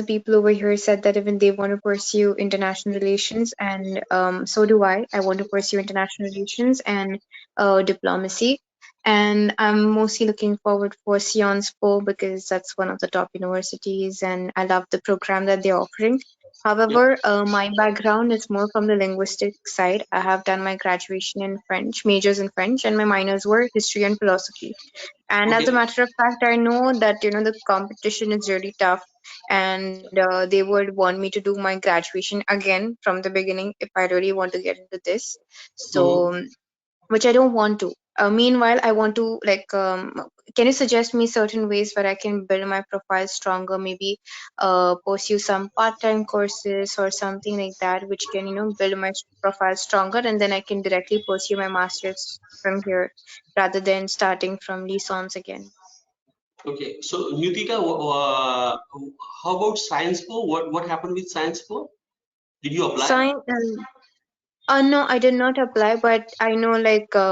people over here said that even they want to pursue international relations, and so do I. I want to pursue international relations and diplomacy, and I'm mostly looking forward for Sciences Po because that's one of the top universities, and I love the program that they're offering. However, my background is more from the linguistic side. I have done my graduation in French, majors in French, and my minors were history and philosophy. And as a matter of fact, I know that the competition is really tough, and they would want me to do my graduation again from the beginning if I really want to get into this. So, which I don't want to. Meanwhile, I want to can you suggest me certain ways where I can build my profile stronger? Maybe pursue some part-time courses or something like that, which can build my profile stronger, and then I can directly pursue my masters from here rather than starting from license again. Okay, so Nutika, how about Sciences Po? What happened with Sciences Po? Did you apply? No, I did not apply, but I know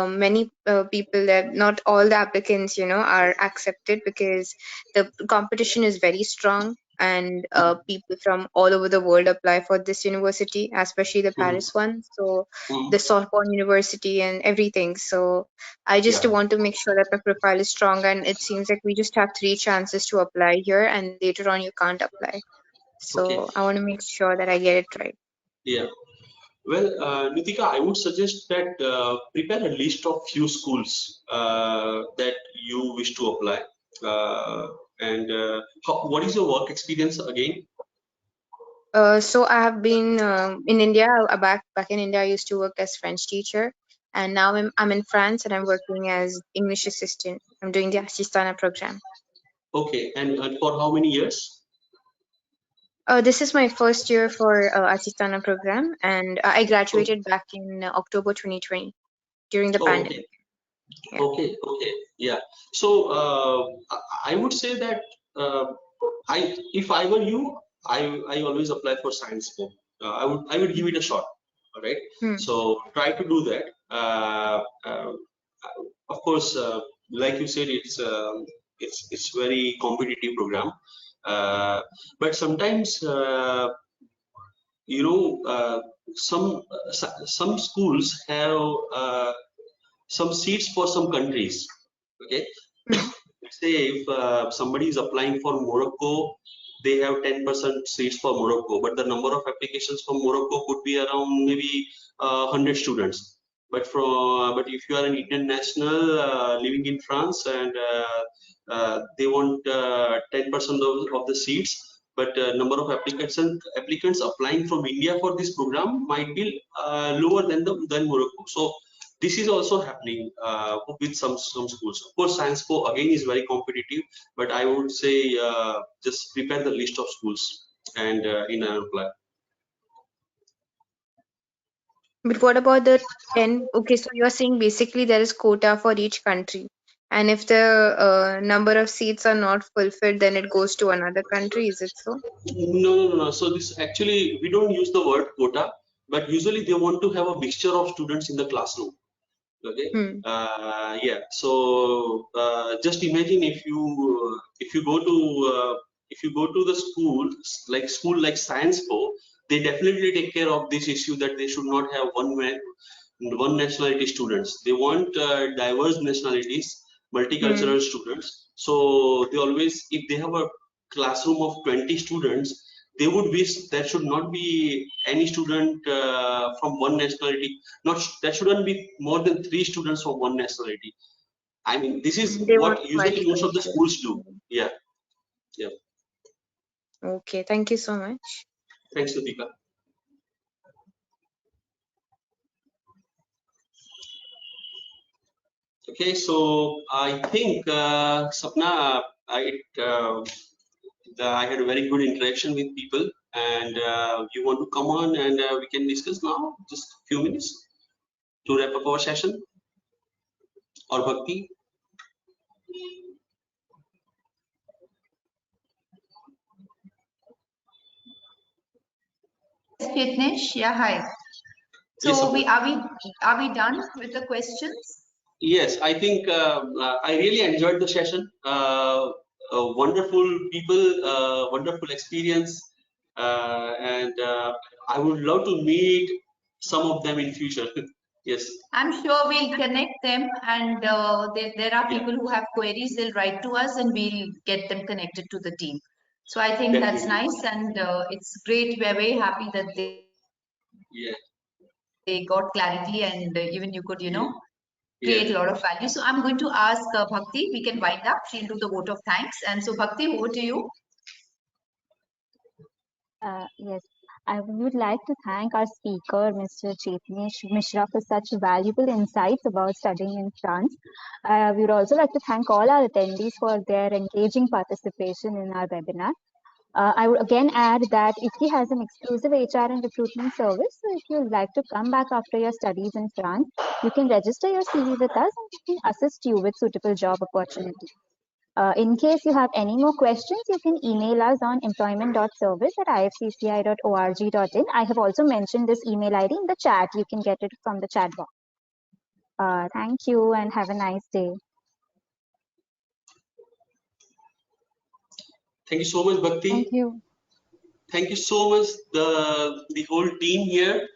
many people that not all the applicants, are accepted because the competition is very strong, and people from all over the world apply for this university, especially the Paris one. So the Sorbonne University and everything. So I just want to make sure that my profile is strong, and it seems like we just have 3 chances to apply here, and later on you can't apply. So I want to make sure that I get it right. Yeah. Well, Nitika, I would suggest that prepare a list of few schools that you wish to apply. What is your work experience again? So I have been in India. Back in India, I used to work as French teacher, and now I'm in France and I'm working as English assistant. I'm doing the Assistana program. Okay, and for how many years? This is my first year for Assistana program, and I graduated back in October 2020 during the pandemic. Yeah. Okay, yeah. So I would say that if I were you, I always apply for Sciences Po. I would give it a shot. All right. So try to do that. Of course, like you said, it's very competitive program. But sometimes some schools have some seats for some countries. Okay. Let's say if somebody is applying for Morocco, they have 10% seats for Morocco, but the number of applications for Morocco could be around maybe 100 students. But if you are an Indian national living in France, and they want 10% of the seats, but number of applicants applying from India for this program might be lower than Morocco. So this is also happening with some schools. Of course, Sciences Po again is very competitive, but I would say just prepare the list of schools and in an apply. But what about the 10? Okay, so you're saying basically there is quota for each country, and if the number of seats are not fulfilled, then it goes to another country. Is it so? No. So this actually, we don't use the word quota, but usually they want to have a mixture of students in the classroom. Okay. Yeah. So just imagine if you if you go to the school like Science Po, they definitely take care of this issue that they should not have one nationality students. They want diverse nationalities, multicultural students. So they always, if they have a classroom of 20 students, they would wish there should not be any student from one nationality. There shouldn't be more than 3 students from one nationality. I mean, this is They want what usually most of the multicultural. schools do. Yeah. Okay, thank you so much. Thanks, Sudeepa. Okay, so I think Sapna, I had a very good interaction with people, and you want to come on and we can discuss now, just a few minutes to wrap up our session, or Bhakti. Chetnesh, yeah, hi. So Yes, are we done with the questions? Yes, I think I really enjoyed the session. Wonderful people, wonderful experience, and I would love to meet some of them in future. Yes. I'm sure we'll connect them, and there are people who have queries. They'll write to us, and we'll get them connected to the team. So I think that's nice, and it's great. We're very happy that they got clarity, and even you could, create a lot of value. So I'm going to ask Bhakti. We can wind up. She'll do the vote of thanks. And so Bhakti, over to you. Yes, I would like to thank our speaker, Mr. Chetnesh Mishra, for such valuable insights about studying in France. We would also like to thank all our attendees for their engaging participation in our webinar. I would again add that IFCCI has an exclusive HR and recruitment service. So if you'd like to come back after your studies in France, you can register your CV with us and we can assist you with suitable job opportunities. In case you have any more questions, you can email us on employment.service@ifcci.org.in. I have also mentioned this email ID in the chat. You can get it from the chat box. Thank you and have a nice day. Thank you so much, Bhakti. Thank you. Thank you so much, the whole team here.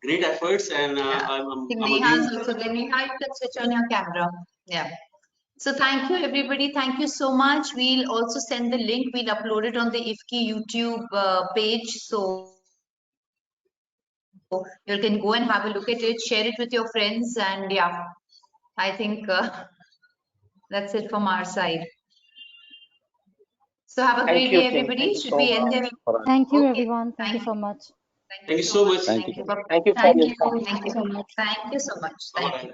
Great efforts, and I'm Neha's again. also there. Neha, you can switch on your camera. Yeah. So thank you, everybody. Thank you so much. We'll also send the link. We'll upload it on the IFCCI YouTube page. So you can go and have a look at it, share it with your friends. And yeah, I think that's it from our side. So have a great day, everybody. Should we end there? Thank you, Okay. everyone. Thank you so much. Thank you so much. Thank you. Thank you for Thank your you. time. Thank you so much. Thank you so much. Thank you.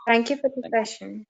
Thank you for the session.